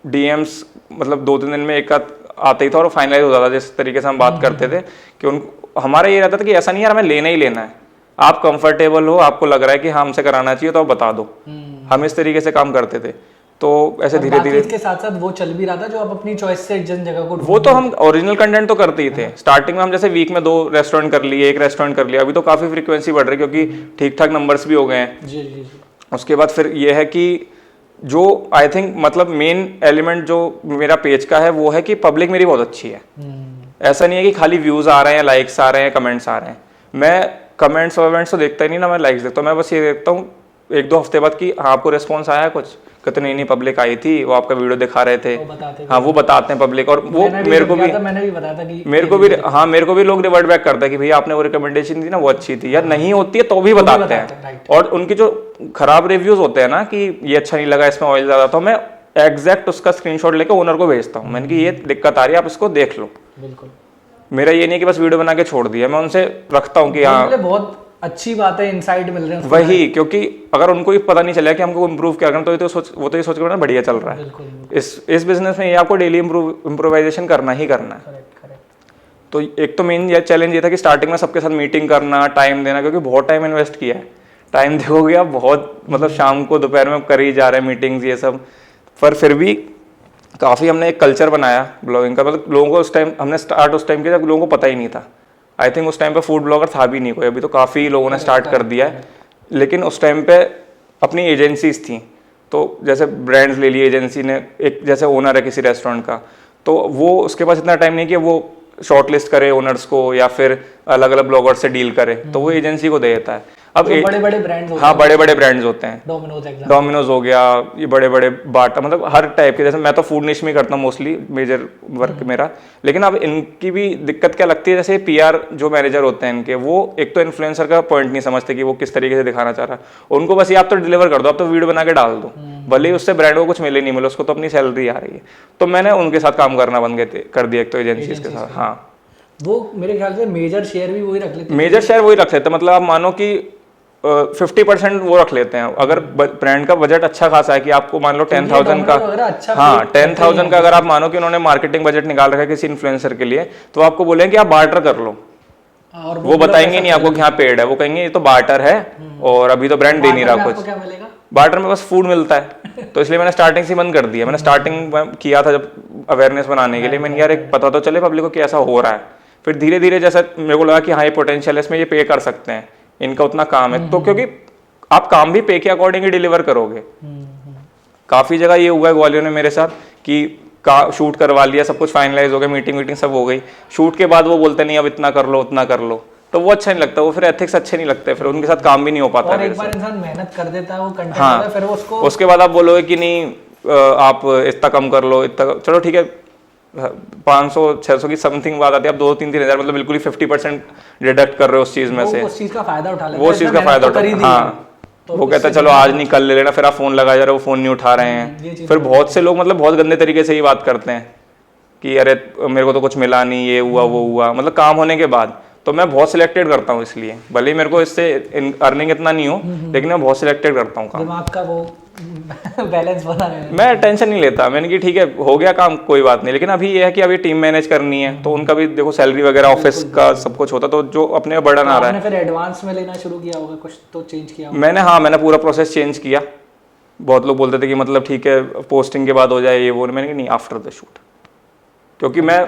डीएम्स मतलब 2-3 दिन में एक आता ही था और फाइनलाइज हो जाता था। जिस तरीके से हम बात करते थे कि उन हमारा ये रहता था कि ऐसा नहीं यार हमें लेना ही लेना है, आप कंफर्टेबल हो, आपको लग रहा है कि हाँ हमसे कराना चाहिए तो आप बता दो। हम इस तरीके से काम करते थे। तो ऐसे धीरे धीरे के साथ साथ वो चल भी रहा था जो आप अपनी चॉइस से जिन जगह को वो तो हम ओरिजिनल कंटेंट तो करते ही थे। स्टार्टिंग में हम जैसे वीक में 2 रेस्टोरेंट कर लिए, 1 रेस्टोरेंट कर लिया, अभी तो काफ़ी फ्रीक्वेंसी बढ़ रही है क्योंकि ठीक ठाक नंबर्स भी हो गए हैं। जी जी जी। उसके बाद फिर ये है कि जो आई थिंक मतलब मेन एलिमेंट जो मेरा पेज का है वो है कि पब्लिक मेरी बहुत अच्छी है। ऐसा नहीं है कि खाली व्यूज़ आ रहे हैं, लाइक्स आ रहे हैं, कमेंट्स आ रहे हैं। मैं कमेंट्स वमेंट्स तो देखता ही नहीं ना, मैं लाइक्स देखता हूँ। मैं बस ये देखता हूँ 1-2 हफ्ते बाद कि हाँ आपको रिस्पॉन्स आया कुछ, कहते नहीं पब्लिक आई थी, वो आपका वीडियो दिखा रहे थे, हाँ वो बताते हैं पब्लिक। और वो मेरे को भी बताया था कि मेरे को भी लोग रिवर्ट बैक करते हैं कि भैया आपने वो रिकमेंडेशन दी ना वो अच्छी थी, यार नहीं होती है तो भी बताते हैं। और उनकी जो खराब रिव्यूज होते हैं ना कि ये अच्छा नहीं लगा, इसमें ऑयल ज्यादा, तो मैं एग्जैक्ट उसका स्क्रीनशॉट लेकर ओनर को भेजता हूँ। मैंने कि ये दिक्कत आ रही है, आप इसको देख लो। बिल्कुल, मेरा ये नहीं कि बस वीडियो बना के छोड़ दिया, मैं उनसे रखता हूँ कि हाँ बहुत अच्छी बात है, इनसाइट मिल रहे हैं वही। क्योंकि अगर उनको भी पता नहीं चला कि हमको इम्प्रूव क्या करना, तो वो तो ये सोच कर बढ़िया चल रहा है। इस बिजनेस में ये आपको डेली इम्प्रोवाइजेशन करना ही करना है। तो एक तो मेन ये चैलेंज ये था कि स्टार्टिंग में सबके साथ मीटिंग करना, टाइम देना, क्योंकि बहुत टाइम इन्वेस्ट किया है। टाइम देखोगे आप बहुत, मतलब शाम को दोपहर में कर ही जा रहे हैं मीटिंग्स ये सब। पर फिर भी काफ़ी हमने एक कल्चर बनाया ब्लॉगिंग का। मतलब लोगों को उस टाइम हमने स्टार्ट उस टाइम किया जब लोगों को पता ही नहीं था। आई थिंक उस टाइम पे फूड ब्लॉगर था भी नहीं कोई, अभी तो काफ़ी लोगों ने स्टार्ट कर दिया है। लेकिन उस टाइम पे अपनी एजेंसीज थी, तो जैसे ब्रांड्स ले लिए एजेंसी ने, एक जैसे ओनर है किसी रेस्टोरेंट का, तो वो उसके पास इतना टाइम नहीं कि वो शॉर्ट लिस्ट करे ओनर्स को या फिर अलग अलग ब्लॉगर्स से डील करे, तो वो एजेंसी को दे देता है। अब बड़े बड़े ब्रांड्स होते हैं, हाँ बड़े बड़े ब्रांड्स होते हैं, डोमिनोज हो गया, ये बड़े बड़े बाटा, मतलब हर टाइप के। जैसे मैं तो फूड निश में करता हूँ मोस्टली, मेजर वर्क मेरा। लेकिन अब इनकी भी दिक्कत क्या लगती है, जैसे पीआर जो मैनेजर होते हैं इनके, वो एक तो इन्फ्लुएंसर का पॉइंट नहीं समझते कि वो किस तरीके से दिखाना चाह रहा है। उनको बस ये आप तो डिलीवर कर दो, आप तो वीडियो बना के डाल दो, भले ही उससे ब्रांड को कुछ मिले नहीं मिले, उसको तो अपनी सैलरी आ रही है। तो मैंने उनके साथ काम करना बंद कर दिया एक तो एजेंसीज के साथ। हाँ वो मेरे ख्याल से मेजर शेयर भी वही रख लेते हैं। मेजर शेयर वही रख लेते हैं, मतलब आप मानो कि 50% वो रख लेते हैं। अगर ब्रांड का बजट अच्छा खासा है कि आपको मान लो 10,000 का, हाँ 10,000 का अगर आप मानो कि उन्होंने मार्केटिंग बजट निकाल रखा है किसी इन्फ्लुएंसर के लिए, तो आपको बोलेंगे कि आप बार्टर कर लो। और वो बताएंगे नहीं आपको कि हाँ पेड है, वो कहेंगे ये तो बार्टर है और अभी तो ब्रांड दे नहीं रहा कुछ। बार्टर में बस फूड मिलता है। तो इसलिए मैंने स्टार्टिंग से बंद कर दिया। मैंने स्टार्टिंग किया था जब अवेयरनेस बनाने के लिए, मैंने यार एक पता तो चले पब्लिक को कि ऐसा हो रहा है। फिर धीरे धीरे जैसा मेरे को लगा कि हाँ ये पोटेंशियल है, इसमें ये पे कर सकते हैं, इनका उतना काम है। तो क्योंकि आप काम भी पे के अकॉर्डिंग ही डिलीवर करोगे। काफी जगह ये हुआ है ग्वालियर में मेरे साथ कि शूट करवा लिया, सब कुछ फाइनलाइज हो गया, मीटिंग सब हो गई, शूट के बाद वो बोलते नहीं अब इतना कर लो उतना कर लो, तो वो अच्छा नहीं लगता। वो फिर एथिक्स अच्छे नहीं लगते, फिर उनके साथ काम भी नहीं हो पाता। और एक बार इंसान मेहनत कर देता है वो कंटेंट, हाँ, फिर उसको उसके बाद आप बोलोगे कि नहीं आप इतना कम कर लो, इतना चलो ठीक है 500-600 की समथिंग बात आती है, आप 2-3 हज़ार मतलब बिल्कुल ही 50% डिडक्ट कर रहे हो उस चीज में से। उस चीज का फायदा उठा लेते वो चीज का फायदा उठा, हाँ तो वो कहता है चलो आज नहीं कल ले लेना, फिर आप फोन लगा जा रहे हो, वो फोन नहीं उठा रहे हैं। फिर बहुत से लोग मतलब बहुत गंदे तरीके से ही बात करते हैं कि अरे मेरे को तो कुछ मिला नहीं, ये हुआ वो हुआ, मतलब काम होने के बाद। तो मैं बहुत सिलेक्टेड करता हूँ, इसलिए भले ही मेरे को इससे अर्निंग इतना नहीं हो, लेकिन मैं बहुत सिलेक्टेड करता हूँ काम। दिमाग का वो बैलेंस बना है, मैं टेंशन नहीं लेता। मैंने कि ठीक है हो गया काम कोई बात नहीं, लेकिन अभी ये है कि अभी टीम मैनेज करनी है, तो उनका भी देखो सैलरी वगैरह ऑफिस का सब कुछ होता, तो जो अपने बर्डन आ रहा है। फिर एडवांस में लेना शुरू किया होगा, कुछ तो चेंज किया होगा? मैंने, हाँ मैंने पूरा प्रोसेस चेंज किया। बहुत लोग बोलते थे कि मतलब ठीक है पोस्टिंग के बाद हो जाए ये वो, मैंने कहा नहीं आफ्टर द शूट, क्योंकि मैं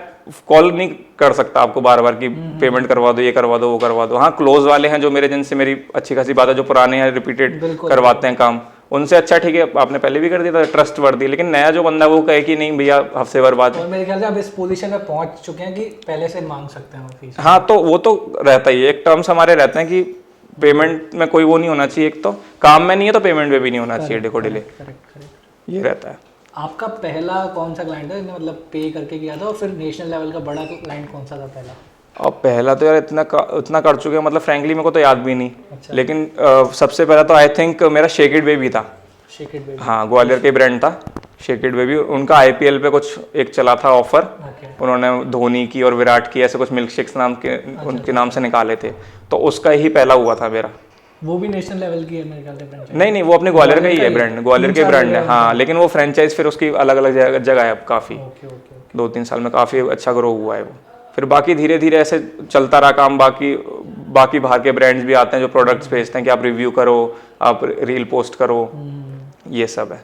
कॉल नहीं कर सकता आपको बार बार कि पेमेंट करवा दो, ये करवा दो, वो करवा दो। हाँ क्लोज वाले हैं जो मेरे जिनसे मेरी अच्छी खासी बात है, जो पुराने हैं रिपीटेड करवाते हैं काम, उनसे अच्छा ठीक है आपने पहले भी कर दिया था, ट्रस्ट वर्दी। लेकिन नया जो बंदा वो कहे कि नहीं भैया हफ्ते भर बाद, और मेरे ख्याल से अब इस पोजीशन में पहुंच चुके हैं कि पहले से मांग सकते हैं फीस। हाँ तो वो तो रहता ही है, एक टर्म्स हमारे रहते हैं कि पेमेंट में कोई वो नहीं होना चाहिए, एक तो काम में नहीं है तो पेमेंट में भी नहीं होना चाहिए देखो डिले, ये रहता है। आपका पहला कौन सा क्लाइंट है मतलब पे करके किया था, और फिर नेशनल लेवल का बड़ा क्लाइंट कौन सा था पहला? और पहला तो यार इतना कर चुके हैं, मतलब फ्रैंकली मेरे को तो याद भी नहीं। अच्छा। लेकिन सबसे पहला तो आई थिंक मेरा शेक इट बेबी था। Shake it baby. हाँ, ग्वालियर के ब्रांड था शेक इट बेबी। उनका आईपीएल पे कुछ एक चला था ऑफर, उन्होंने धोनी की और विराट की ऐसे कुछ मिल्क शेक्स नाम के उनके नाम से निकाले थे, तो उसका ही पहला हुआ था मेरा। वो भी नेशनल लेवल की है मेरे ख्याल से फ्रेंचाइज। नहीं, वो अपने ग्वालियर का ही है ब्रांड, ग्वालियर के ब्रांड है। हाँ, लेकिन वो फ्रेंचाइज फिर उसकी अलग अलग जगह है अब काफ़ी। 2-3 साल में काफ़ी अच्छा ग्रो हुआ है वो। फिर बाकी धीरे धीरे ऐसे चलता रहा काम। बाकी बाहर के ब्रांड्स भी आते हैं जो प्रोडक्ट्स भेजते हैं कि आप रिव्यू करो, आप रील पोस्ट करो, ये सब है।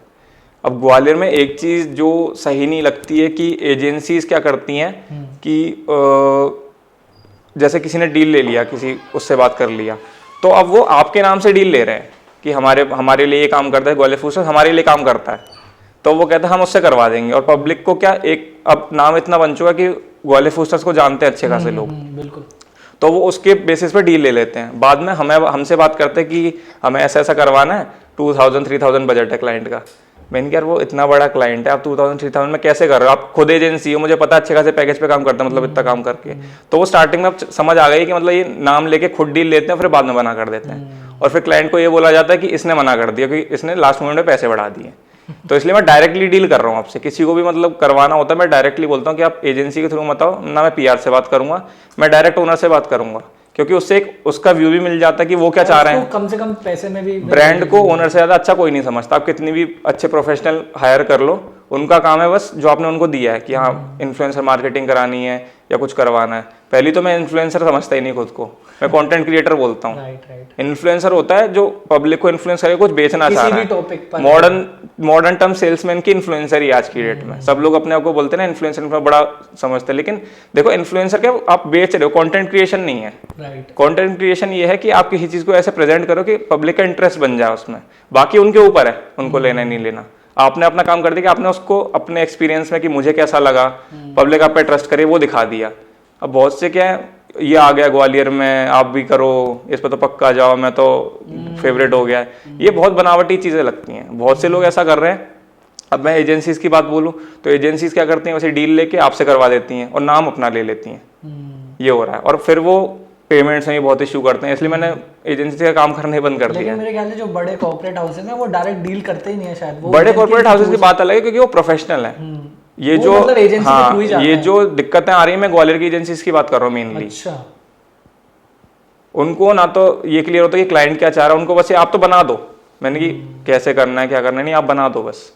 अब ग्वालियर में एक चीज़ जो सही नहीं लगती है कि एजेंसीज क्या करती हैं कि जैसे किसी ने डील ले लिया, किसी उससे बात कर लिया, तो अब वो आपके नाम से डील ले रहे हैं कि हमारे लिए ये काम करता है, ग्वालियर फूड्स हमारे लिए काम करता है, तो वो कहते हैं हम उससे करवा देंगे। और पब्लिक को क्या, एक अब नाम इतना बन चुका कि ग्वालियर फूड्स को जानते हैं अच्छे खासे लोग, बिल्कुल, तो वो उसके बेसिस पे डील ले लेते हैं। बाद में हमसे बात करते हैं कि हमें ऐसा ऐसा करवाना है, 2000-3000 बजट है क्लाइंट का। मैंने कहा यार वो इतना बड़ा क्लाइंट है, आप 2000-3000 में कैसे कर रहे हो? आप खुद एजेंसी हो, मुझे पता है अच्छे खासे पैकेज पे काम करता है, मतलब इतना काम करके। तो वो स्टार्टिंग में समझ आ गई कि मतलब ये नाम लेके खुद डील लेते हैं, फिर बाद में मना कर देते हैं। और फिर क्लाइंट को ये बोला जाता है कि इसने मना कर दिया कि इसने लास्ट मोमेंट में पैसे बढ़ा दिए। तो इसलिए मैं डायरेक्टली डील कर रहा हूँ आपसे। किसी को भी मतलब करवाना होता है मैं डायरेक्टली बोलता हूँ कि आप एजेंसी के थ्रू मत आओ ना, मैं पीआर से बात करूंगा, मैं डायरेक्ट ओनर से बात करूंगा, क्योंकि उससे एक उसका व्यू भी मिल जाता है कि वो क्या चाह रहे हैं। कम से कम पैसे में भी ब्रांड को ओनर से ज़्यादा अच्छा कोई नहीं समझता। आप कितनी भी अच्छे प्रोफेशनल हायर कर लो, उनका काम है बस जो आपने उनको दिया है कि हाँ इन्फ्लुएंसर मार्केटिंग करानी है या कुछ करवाना है। पहली तो मैं इन्फ्लुएंसर समझता ही नहीं खुद को, मैं कंटेंट क्रिएटर बोलता हूँ। इन्फ्लुएंसर होता है जो पब्लिक को इन्फ्लुएंस करके कुछ बेचना चाह रहा है। मॉडर्न टर्म सेल्समैन की इन्फ्लुएंसर ही आज की डेट में। सब लोग अपने आप को बोलते हैं ना इन्फ्लुएंसर, बड़ा समझते हैं, लेकिन देखो इन्फ्लुएंसर क्या, आप बेच रहे हो, कंटेंट क्रिएशन नहीं है। कंटेंट क्रिएशन ये है कि आप किसी चीज को ऐसे प्रेजेंट करो कि पब्लिक का इंटरेस्ट बन जाए उसमें। बाकी उनके ऊपर है, उनको लेना नहीं लेना। आपने अपना काम कर दिया कि आपने उसको अपने एक्सपीरियंस में कि मुझे कैसा लगा, पब्लिक आप पे ट्रस्ट करे, वो दिखा दिया। अब बहुत से क्या है, ये आ गया ग्वालियर में, आप भी करो, इस पर तो पक्का जाओ, मैं तो फेवरेट हो गया है। ये बहुत बनावटी चीज़ें लगती हैं, बहुत से लोग ऐसा कर रहे हैं। अब मैं एजेंसीज की बात बोलूँ तो एजेंसीज क्या करती हैं, वैसे डील लेके आपसे करवा देती हैं और नाम अपना ले लेती हैं। ये हो रहा है। और फिर वो पेमेंट्स में भी बहुत इशू करते हैं, इसलिए मैंने एजेंसी का काम करना ही बंद कर दिया। लेकिन मेरे ख्याल से जो बड़े कॉर्पोरेट हाउसेस हैं वो डायरेक्ट डील करते ही नहीं है शायद। वो बड़े कॉर्पोरेट हाउसेस की बात अलग है क्योंकि वो प्रोफेशनल है। ये जो मतलब हाँ, ये जो दिक्कतें आ रही है, मैं ग्वालियर की एजेंसीज की बात कर रहा हूँ मेनली। अच्छा। उनको ना तो ये क्लियर होता है कि क्लाइंट क्या चाह रहा है, उनको बस आप तो बना दो। मैंने कि कैसे करना है क्या करना है, नहीं आप बना दो बस।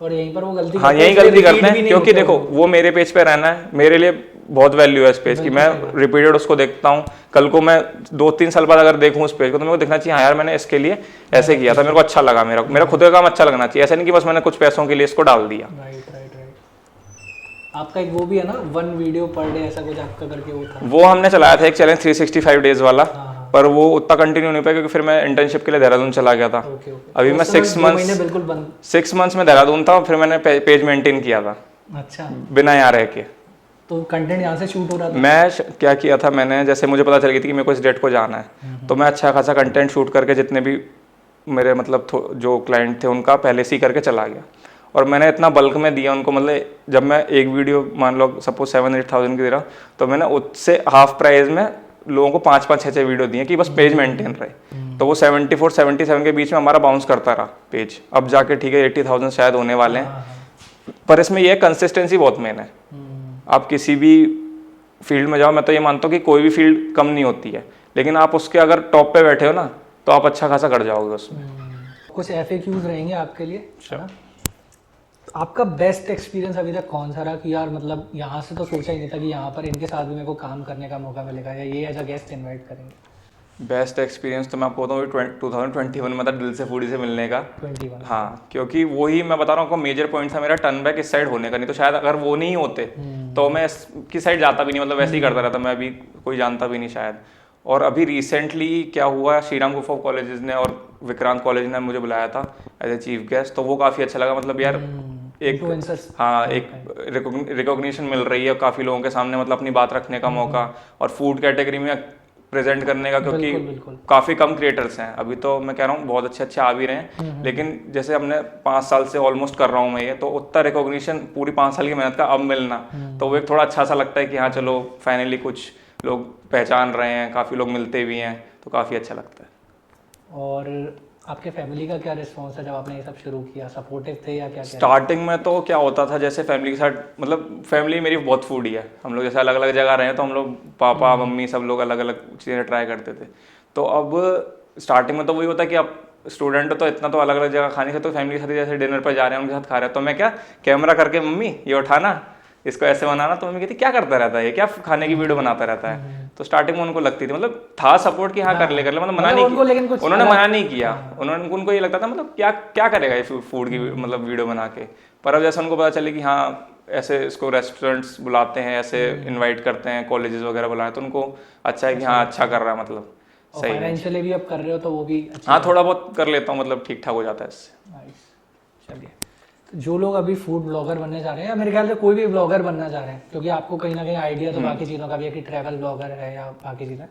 और यहीं पर वो गलती हाँ, यही गलती करते हैं क्योंकि देखो वो मेरे पेज पे रहना है, मेरे लिए बहुत वैल्यू है इस पेज की। मैं रिपीटेड उसको देखता हूँ। कल को मैं 2-3 साल बाद अगर देखूँ उस पेज को तो मेरे को देखना चाहिए हाँ यार मैंने इसके लिए ऐसे किया था, मेरे को अच्छा लगा, मेरा खुद का काम अच्छा लगना चाहिए। ऐसा नहीं कि बस मैंने कुछ पैसों के लिए इसको डाल दिया। आपका एक वो भी है ना, 1 वीडियो पर डे ऐसा कुछ आपका करके वो था? वो हमने चलाया था एक चैलेंज 365 डेज वाला, पर वो उतना कंटिन्यू नहीं पाया क्योंकि फिर मैं इंटर्नशिप के लिए देहरादून चला गया था। अभी मैं 6 मंथ्स में देहरादून था, फिर मैंने पेज मेंटेन किया था। अच्छा। बिना यहाँ रह के। तो कंटेंट यहाँ से शूट हो रहा था? मैं क्या किया था, मैंने जैसे मुझे पता चल गई थी कि मेरे को इस डेट को जाना है, तो मैं अच्छा खासा कंटेंट शूट करके जितने भी मेरे मतलब जो क्लाइंट थे उनका पहले से ही करके चला गया। और मैंने इतना बल्क में दिया उनको, मतलब जब मैं एक वीडियो मान लो सपोज 7-8 थाउजेंड की दे रहा हूँ, तो मैंने उससे हाफ प्राइस में लोगों को 5-5, 6-6 वीडियो दिए कि बस पेज मेंटेन रहे। तो वो 74-77 के बीच में हमारा बाउंस करता रहा पेज। अब जाके ठीक है 80,000 शायद होने वाले हैं, पर इसमें यह कंसिस्टेंसी बहुत मेन है। आप किसी भी फील्ड में जाओ, मैं तो ये मानता हूँ कि कोई भी फील्ड कम नहीं होती है, लेकिन आप उसके अगर टॉप पे बैठे हो ना तो आप अच्छा खासा कर जाओगे उसमें। कुछ FAQs रहेंगे आपके लिए, है ना? आपका बेस्ट एक्सपीरियंस अभी तक कौन सा रहा कि यार मतलब यहाँ से तो सोचा ही नहीं था कि यहाँ पर इनके साथ भी मेरे को काम करने का मौका मिलेगा या ये एज अ गेस्ट इनवाइट करेंगे? बेस्ट एक्सपीरियंस तो मैं आपको बताऊँ 2021 में था, दिल से फूडी से मिलने का। 21? हाँ, क्योंकि वही मैं बता रहा हूँ, मेजर पॉइंट था मेरा टर्न बैक इस साइड होने का। नहीं तो शायद अगर वो नहीं होते तो मैं इसकी साइड जाता भी नहीं, मतलब वैसे ही करता रहता मैं, अभी कोई जानता भी नहीं शायद। और अभी रिसेंटली क्या हुआ, श्रीराम ग्रुप ऑफ कॉलेजेस ने और विक्रांत कॉलेज ने मुझे बुलाया था एज ए चीफ गेस्ट, तो वो काफ़ी अच्छा लगा। मतलब यार एक हाँ एक रिकॉग्निशन मिल रही है काफ़ी लोगों के सामने, मतलब अपनी बात रखने का मौका और फूड कैटेगरी में प्रेजेंट करने का, क्योंकि काफ़ी कम क्रिएटर्स हैं अभी। तो मैं कह रहा हूँ बहुत अच्छे आ भी रहे हैं, लेकिन जैसे हमने 5 साल से ऑलमोस्ट कर रहा हूँ मैं ये, तो उतना रिकॉग्निशन पूरी 5 साल की मेहनत का अब मिलना, तो वो एक थोड़ा अच्छा सा लगता है कि हाँ चलो फाइनली कुछ लोग पहचान रहे हैं, काफ़ी लोग मिलते भी हैं, तो काफ़ी अच्छा लगता है। और आपके फैमिली का क्या रिस्पॉन्स है जब आपने ये सब शुरू किया? सपोर्टिव थे या क्या? स्टार्टिंग में तो क्या होता था, जैसे फैमिली के साथ, मतलब फैमिली मेरी बहुत फूडी है, हम लोग जैसे अलग अलग जगह रहे हैं तो हम लोग पापा मम्मी सब लोग अलग अलग चीज़ें ट्राई करते थे। तो अब स्टार्टिंग में तो वही होता है कि आप स्टूडेंट हो तो इतना तो अलग अलग जगह खाने से, तो फैमिली के साथ जैसे डिनर पर जा रहे हैं उनके साथ खा रहे हैं, तो मैं क्या कैमरा करके, मम्मी ये उठाना, इसको ऐसे बनाना, तो मम्मी कहती क्या करता रहता है ये, क्या खाने की वीडियो बनाता रहता है। तो स्टार्टिंग में उनको लगती थी, मतलब था सपोर्ट कि हाँ कर ले, मतलब मना नहीं उनको, लेकिन कुछ उन्होंने मना नहीं किया, उनको ये लगता था मतलब क्या क्या करेगा ये फूड की मतलब वीडियो बना के। पर अब जैसे उनको पता चले कि हाँ ऐसे इसको रेस्टोरेंट्स बुलाते हैं, ऐसे इनवाइट करते हैं, कॉलेजेस वगैरह बुलाए, तो उनको अच्छा है कि हाँ अच्छा कर रहा है, मतलब सही है। फाइनेंशियली भी अब कर रहे हो तो वो भी अच्छा। हाँ थोड़ा बहुत कर लेता हूँ, मतलब ठीक ठाक हो जाता है इससे। नाइस। चलिए, तो जो लोग अभी फूड ब्लॉगर बनने जा रहे हैं, या मेरे ख्याल से कोई भी ब्लॉगर बनना चाह रहे हैं, क्योंकि आपको कहीं ना कहीं आइडिया तो बाकी चीज़ों का भी है कि ट्रैवल ब्लॉगर है या बाकी चीज़ें,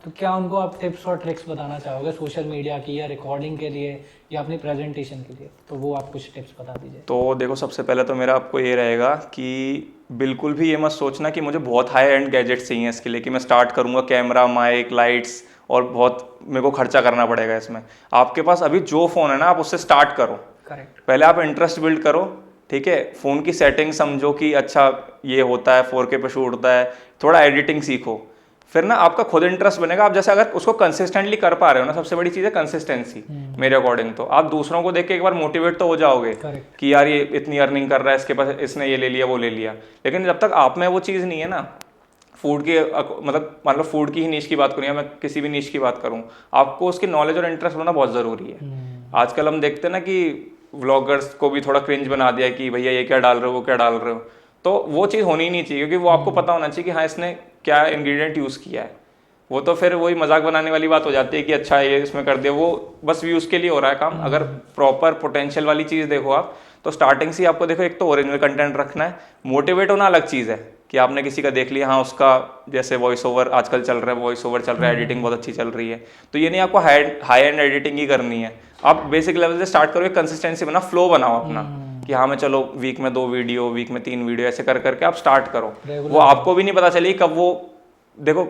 तो क्या उनको आप टिप्स और ट्रिक्स बताना चाहोगे सोशल मीडिया की, या रिकॉर्डिंग के लिए, या अपनी प्रेजेंटेशन के लिए? तो वो आप कुछ टिप्स बता दीजिए। तो देखो, सबसे पहले तो मेरा आपको ये रहेगा कि बिल्कुल भी ये मत सोचना कि मुझे बहुत हाई एंड गैजेट्स चाहिए इसके लिए, कि मैं स्टार्ट करूँगा कैमरा माइक लाइट्स और बहुत मेरे को खर्चा करना पड़ेगा इसमें। आपके पास अभी जो फ़ोन है ना, आप उससे स्टार्ट करो। करेक्ट। पहले आप इंटरेस्ट बिल्ड करो, ठीक है, फ़ोन की सेटिंग समझो कि अच्छा ये होता है, 4K पे शूट होता है, थोड़ा एडिटिंग सीखो, फिर ना आपका खुद इंटरेस्ट बनेगा। आप जैसे अगर उसको कंसिस्टेंटली कर पा रहे हो ना, सबसे बड़ी चीज़ है कंसिस्टेंसी मेरे अकॉर्डिंग। तो आप दूसरों को देख के एक बार मोटिवेट तो हो जाओगे Correct. कि यार ये इतनी अर्निंग कर रहा है, इसके पास इसने ये ले लिया वो ले लिया, लेकिन जब तक आप में वो चीज़ नहीं है ना, फूड की मतलब मान लो फूड की ही नीश की बात करूँ या मैं किसी भी नीश की बात करूँ, आपको उसकी नॉलेज और इंटरेस्ट होना बहुत ज़रूरी है। आजकल हम देखते हैं ना कि व्लॉगर्स को भी थोड़ा क्रिंज बना दिया कि भैया ये क्या डाल रहे हो वो क्या डाल रहे हो, तो वो चीज़ होनी ही नहीं चाहिए, क्योंकि वो आपको पता होना चाहिए कि हाँ इसने क्या इंग्रेडिएंट यूज़ किया है। वो तो फिर वही मजाक बनाने वाली बात हो जाती है कि अच्छा ये इसमें कर दिया, वो बस व्यूज़ के लिए हो रहा है काम। अगर प्रॉपर पोटेंशियल वाली चीज़ देखो आप, तो स्टार्टिंग से आपको देखो, एक तो ओरिजिनल कंटेंट रखना है, मोटिवेट होना अलग चीज़ है कि आपने किसी का देख लिया, हाँ उसका जैसे वॉइस ओवर आजकल चल रहा है, वॉइस ओवर चल रहा है, एडिटिंग बहुत अच्छी चल रही है, तो ये नहीं आपको हाई एंड एडिटिंग ही करनी है। आप बेसिक लेवल से स्टार्ट करो, कंसिस्टेंसी बना, फ्लो बनाओ अपना कि हाँ मैं चलो वीक में 2 वीडियो, वीक में 3 वीडियो, ऐसे कर करके आप स्टार्ट करो। वो आपको भी नहीं पता चली कब वो, देखो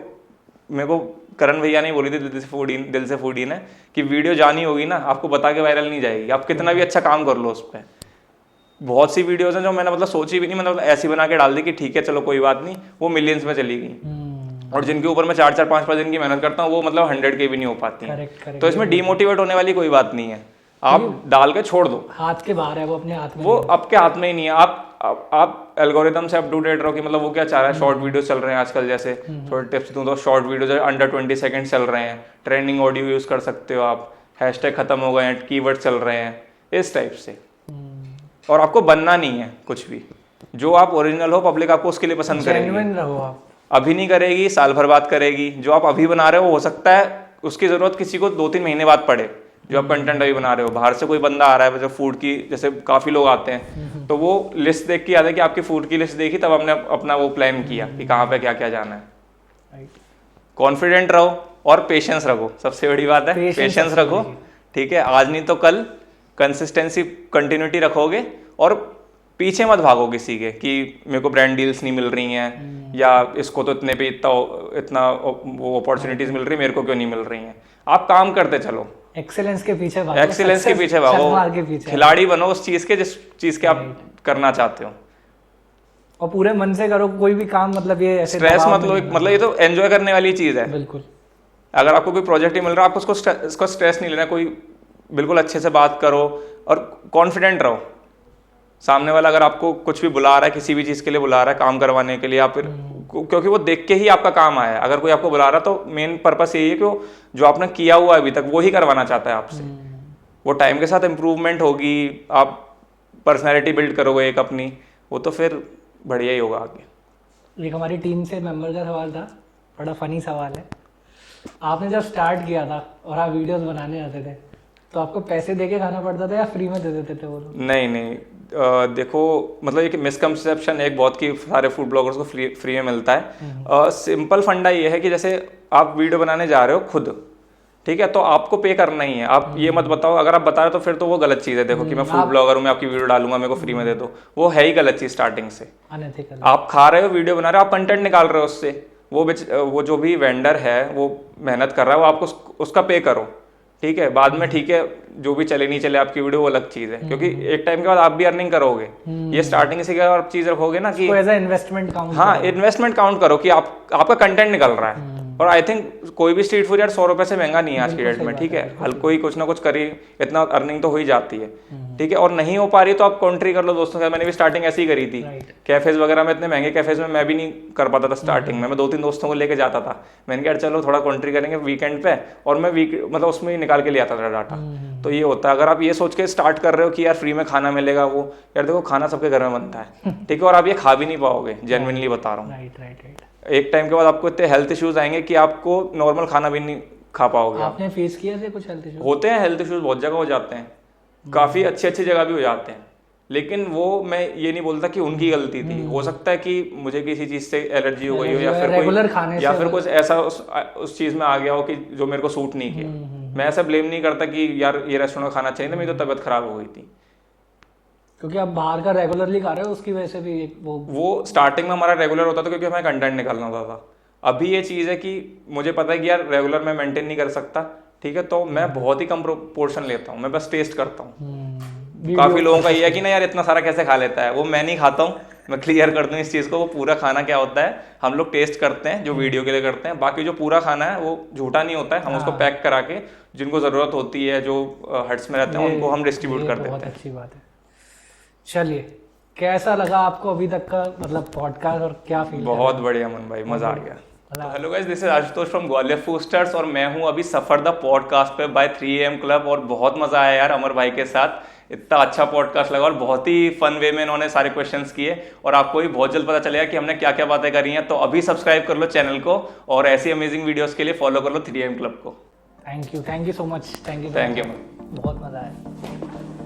मेरे को करण भैया ने बोली थी दिल से फूडी ने कि वीडियो जानी होगी ना, आपको बता के वायरल नहीं जाएगी, आप कितना भी अच्छा काम कर लो उस पर। बहुत सी वीडियोस हैं जो मैंने मतलब सोची भी नहीं, मतलब ऐसी बना के डाल दी कि ठीक है चलो कोई बात नहीं, वो मिलियंस में चली गई। और जिनके ऊपर मैं 4-4 5-5 दिन की मेहनत करता हूँ, वो मतलब 100 के भी नहीं हो पाती हैं। तो इसमें डीमोटिवेट होने वाली कोई बात नहीं है, आप डाल के छोड़ दो, हाथ के बाहर है वो, अपने हाथ में वो आपके हाथ में ही नहीं है। आप एल्गोरिदम से अप टू डेट रहो कि मतलब वो क्या चाह रहा है। शॉर्ट वीडियो चल रहे हैं आजकल, जैसे थोड़े टिप्स दूं तो शॉर्ट वीडियो अंडर 20 सेकंड चल रहे हैं, ट्रेंडिंग ऑडियो यूज कर सकते हो आप, हैशटैग खत्म हो गए हैं, कीवर्ड चल रहे हैं, इस टाइप से। और आपको बनना नहीं है कुछ भी, जो आप ओरिजिनल हो, पब्लिक आपको उसके लिए पसंद करेगी। जेन्युइन रहो आप। अभी नहीं करेगी, साल भर बाद करेगी। जो आप अभी बना रहे हो सकता है उसकी जरूरत किसी को 2-3 महीने बाद पड़े। जो आप कंटेंट अभी बना रहे हो, बाहर से कोई बंदा आ रहा है जो फूड की, जैसे काफी लोग आते हैं, तो वो लिस्ट देख के आता है कि आपकी फूड की लिस्ट देखी, तब हमने अपना वो प्लान किया कि कहाँ पे क्या क्या जाना है। कॉन्फिडेंट रहो और पेशेंस रखो, सबसे बड़ी बात है पेशेंस रखो, ठीक है। आज नहीं तो कल कंसिस्टेंसी कंटिन्यूटी रखोगे, और पीछे मत भागो किसी के कि मेरे को ब्रांड डील्स नहीं मिल रही हैं, या इसको तो इतने पे इतना वो अपॉर्चुनिटीज मिल रही, मेरे को क्यों नहीं मिल रही हैं। आप काम करते चलो, एक्सेलेंस के पीछे भागो, एक्सीलेंस के पीछे भागो, खिलाड़ी बनो उस चीज के जिस चीज के आप करना चाहते हो, और पूरे मन से करो कोई भी काम। मतलब ये ऐसे स्ट्रेस मतलब ये तो एंजॉय करने वाली चीज है। बिल्कुल। अगर आपको कोई प्रोजेक्ट ही मिल रहा है, आपको उसको स्ट्रेस नहीं लेना, कोई बिल्कुल अच्छे से बात करो और कॉन्फिडेंट रहो। सामने वाला अगर आपको कुछ भी बुला रहा है, किसी भी चीज़ के लिए बुला रहा है, काम करवाने के लिए, या फिर क्योंकि वो देख के ही आपका काम आया है। अगर कोई आपको बुला रहा है तो मेन पर्पस यही है कि जो आपने किया हुआ है अभी तक वो ही करवाना चाहता है आपसे। वो टाइम के साथ इम्प्रूवमेंट होगी, आप पर्सनैलिटी बिल्ड करोगे एक अपनी, वो तो फिर बढ़िया ही होगा आगे। एक हमारी टीम से मेंबर का सवाल था, बड़ा फनी सवाल है। आपने जब स्टार्ट किया था और आप वीडियोस बनाने आते थे, तो आपको पैसे देके खाना पड़ता था या फ्री में दे देते थे वो लोग? नहीं, देखो मतलब एक मिसकंसेप्शन एक बहुत की सारे फूड ब्लॉगर्स को फ्री में मिलता है। सिंपल फंडा ये है कि जैसे आप वीडियो बनाने जा रहे हो खुद, ठीक है, तो आपको पे करना ही है। आप ये मत बताओ, अगर आप बता रहे हो तो फिर तो वो गलत चीज़ है। देखो कि मैं फूड ब्लॉगर हूँ, मैं आपकी वीडियो डालूंगा, मेरे को फ्री में दे दो, वो है ही गलत चीज़ स्टार्टिंग से। अनएथिकल। आप खा रहे हो, वीडियो बना रहे हो, आप कंटेंट निकाल रहे हो उससे, वो जो भी वेंडर है वो मेहनत कर रहा है, वो आपको उसका पे करो, ठीक है। बाद में ठीक है, जो भी चले नहीं चले आपकी वीडियो वो अलग चीज़ है, क्योंकि एक टाइम के बाद आप भी अर्निंग करोगे। ये स्टार्टिंग से आप चीज़ रखोगे ना कि एज इन्वेस्टमेंट काउंट, हाँ इन्वेस्टमेंट काउंट करो कि आपका कंटेंट निकल रहा है। और आई थिंक कोई भी स्ट्रीट फूड यार 100 रुपए से महंगा नहीं है आज की डेट में, ठीक है। हर कोई कुछ ना कुछ करी, इतना अर्निंग तो हो ही जाती है, ठीक है। और नहीं हो पा रही तो आप कॉन्ट्री कर लो दोस्तों के साथ। मैंने भी स्टार्टिंग ऐसी ही करी थी। कैफेज वगैरह में, इतने महंगे कैफेज में मैं भी नहीं कर पाता था स्टार्टिंग में। मैं 2-3 दोस्तों को लेके जाता था। मैंने कहा चलो थोड़ा कॉन्ट्री करेंगे वीकेंड पे, और मैं मतलब उसमें ही निकाल के ले आता था डाटा। तो ये होता है, अगर आप ये सोच के स्टार्ट कर रहे हो कि यार फ्री में खाना मिलेगा, वो यार देखो खाना सबके घर में बनता है, ठीक है। और आप ये खा भी नहीं पाओगे, जेन्युइनली बता रहा हूँ। एक टाइम के बाद आपको इतने हेल्थ इश्यूज आएंगे कि आपको नॉर्मल खाना भी नहीं खा पाओगे। आपने फेस किया थे कुछ हेल्थ इश्यूज? होते हैं हेल्थ इश्यूज, बहुत जगह हो जाते हैं, काफ़ी अच्छी जगह भी हो जाते हैं। लेकिन वो मैं ये नहीं बोलता कि उनकी गलती थी। हो सकता है कि मुझे किसी चीज़ से एलर्जी हो गई हो, या फिर कुछ ऐसा उस चीज़ में आ गया हो कि जो मेरे को सूट नहीं किया। मैं ऐसा ब्लेम नहीं करता कि यार ये रेस्टोरेंट खाना चाहिए था, मेरी तो तबीयत खराब हो गई थी। क्योंकि आप बाहर का रेगुलरली खा रहे हो, उसकी वजह से भी एक वो स्टार्टिंग में हमारा रेगुलर होता था क्योंकि हमें कंटेंट निकालना होता था। अभी ये चीज़ है कि मुझे पता है कि यार रेगुलर मैं मेंटेन नहीं कर सकता, ठीक है। तो मैं बहुत ही कम पोर्शन लेता हूँ, मैं बस टेस्ट करता हूँ। काफ़ी लोगों का ये है कि ना यार इतना सारा कैसे खा लेता है, वो मैं नहीं खाता हूँ। मैं क्लियर कर दूँ इस चीज़ को, वो पूरा खाना क्या होता है हम लोग टेस्ट करते हैं, जो वीडियो के लिए करते हैं। बाकी जो पूरा खाना है वो झूठा नहीं होता है, हम उसको पैक करा के जिनको ज़रूरत होती है, जो हट्स में रहते हैं, उनको हम डिस्ट्रीब्यूट कर देते हैं। बहुत अच्छी बात है। चलिए, कैसा लगा आपको अभी तक का मतलब पॉडकास्ट, और क्या फील? बहुत बढ़िया मन भाई, मज़ा आ गया। Hello guys, this is Ashutosh from Gwalior food stars, और मैं हूं अभी सफर द पॉडकास्ट पे बाय 3AM क्लब। और बहुत मजा आया यार अमर भाई के साथ, इतना अच्छा पॉडकास्ट लगा और बहुत ही फन वे में इन्होंने सारे क्वेश्चंस किए, और आपको भी बहुत जल्द पता चलेगा कि हमने क्या क्या बातें करी हैं। तो अभी सब्सक्राइब कर लो चैनल को, और ऐसी अमेजिंग वीडियोस के लिए फॉलो कर लो 3AM क्लब को। Thank you so much. Thank you, thank you. बहुत मजा आया।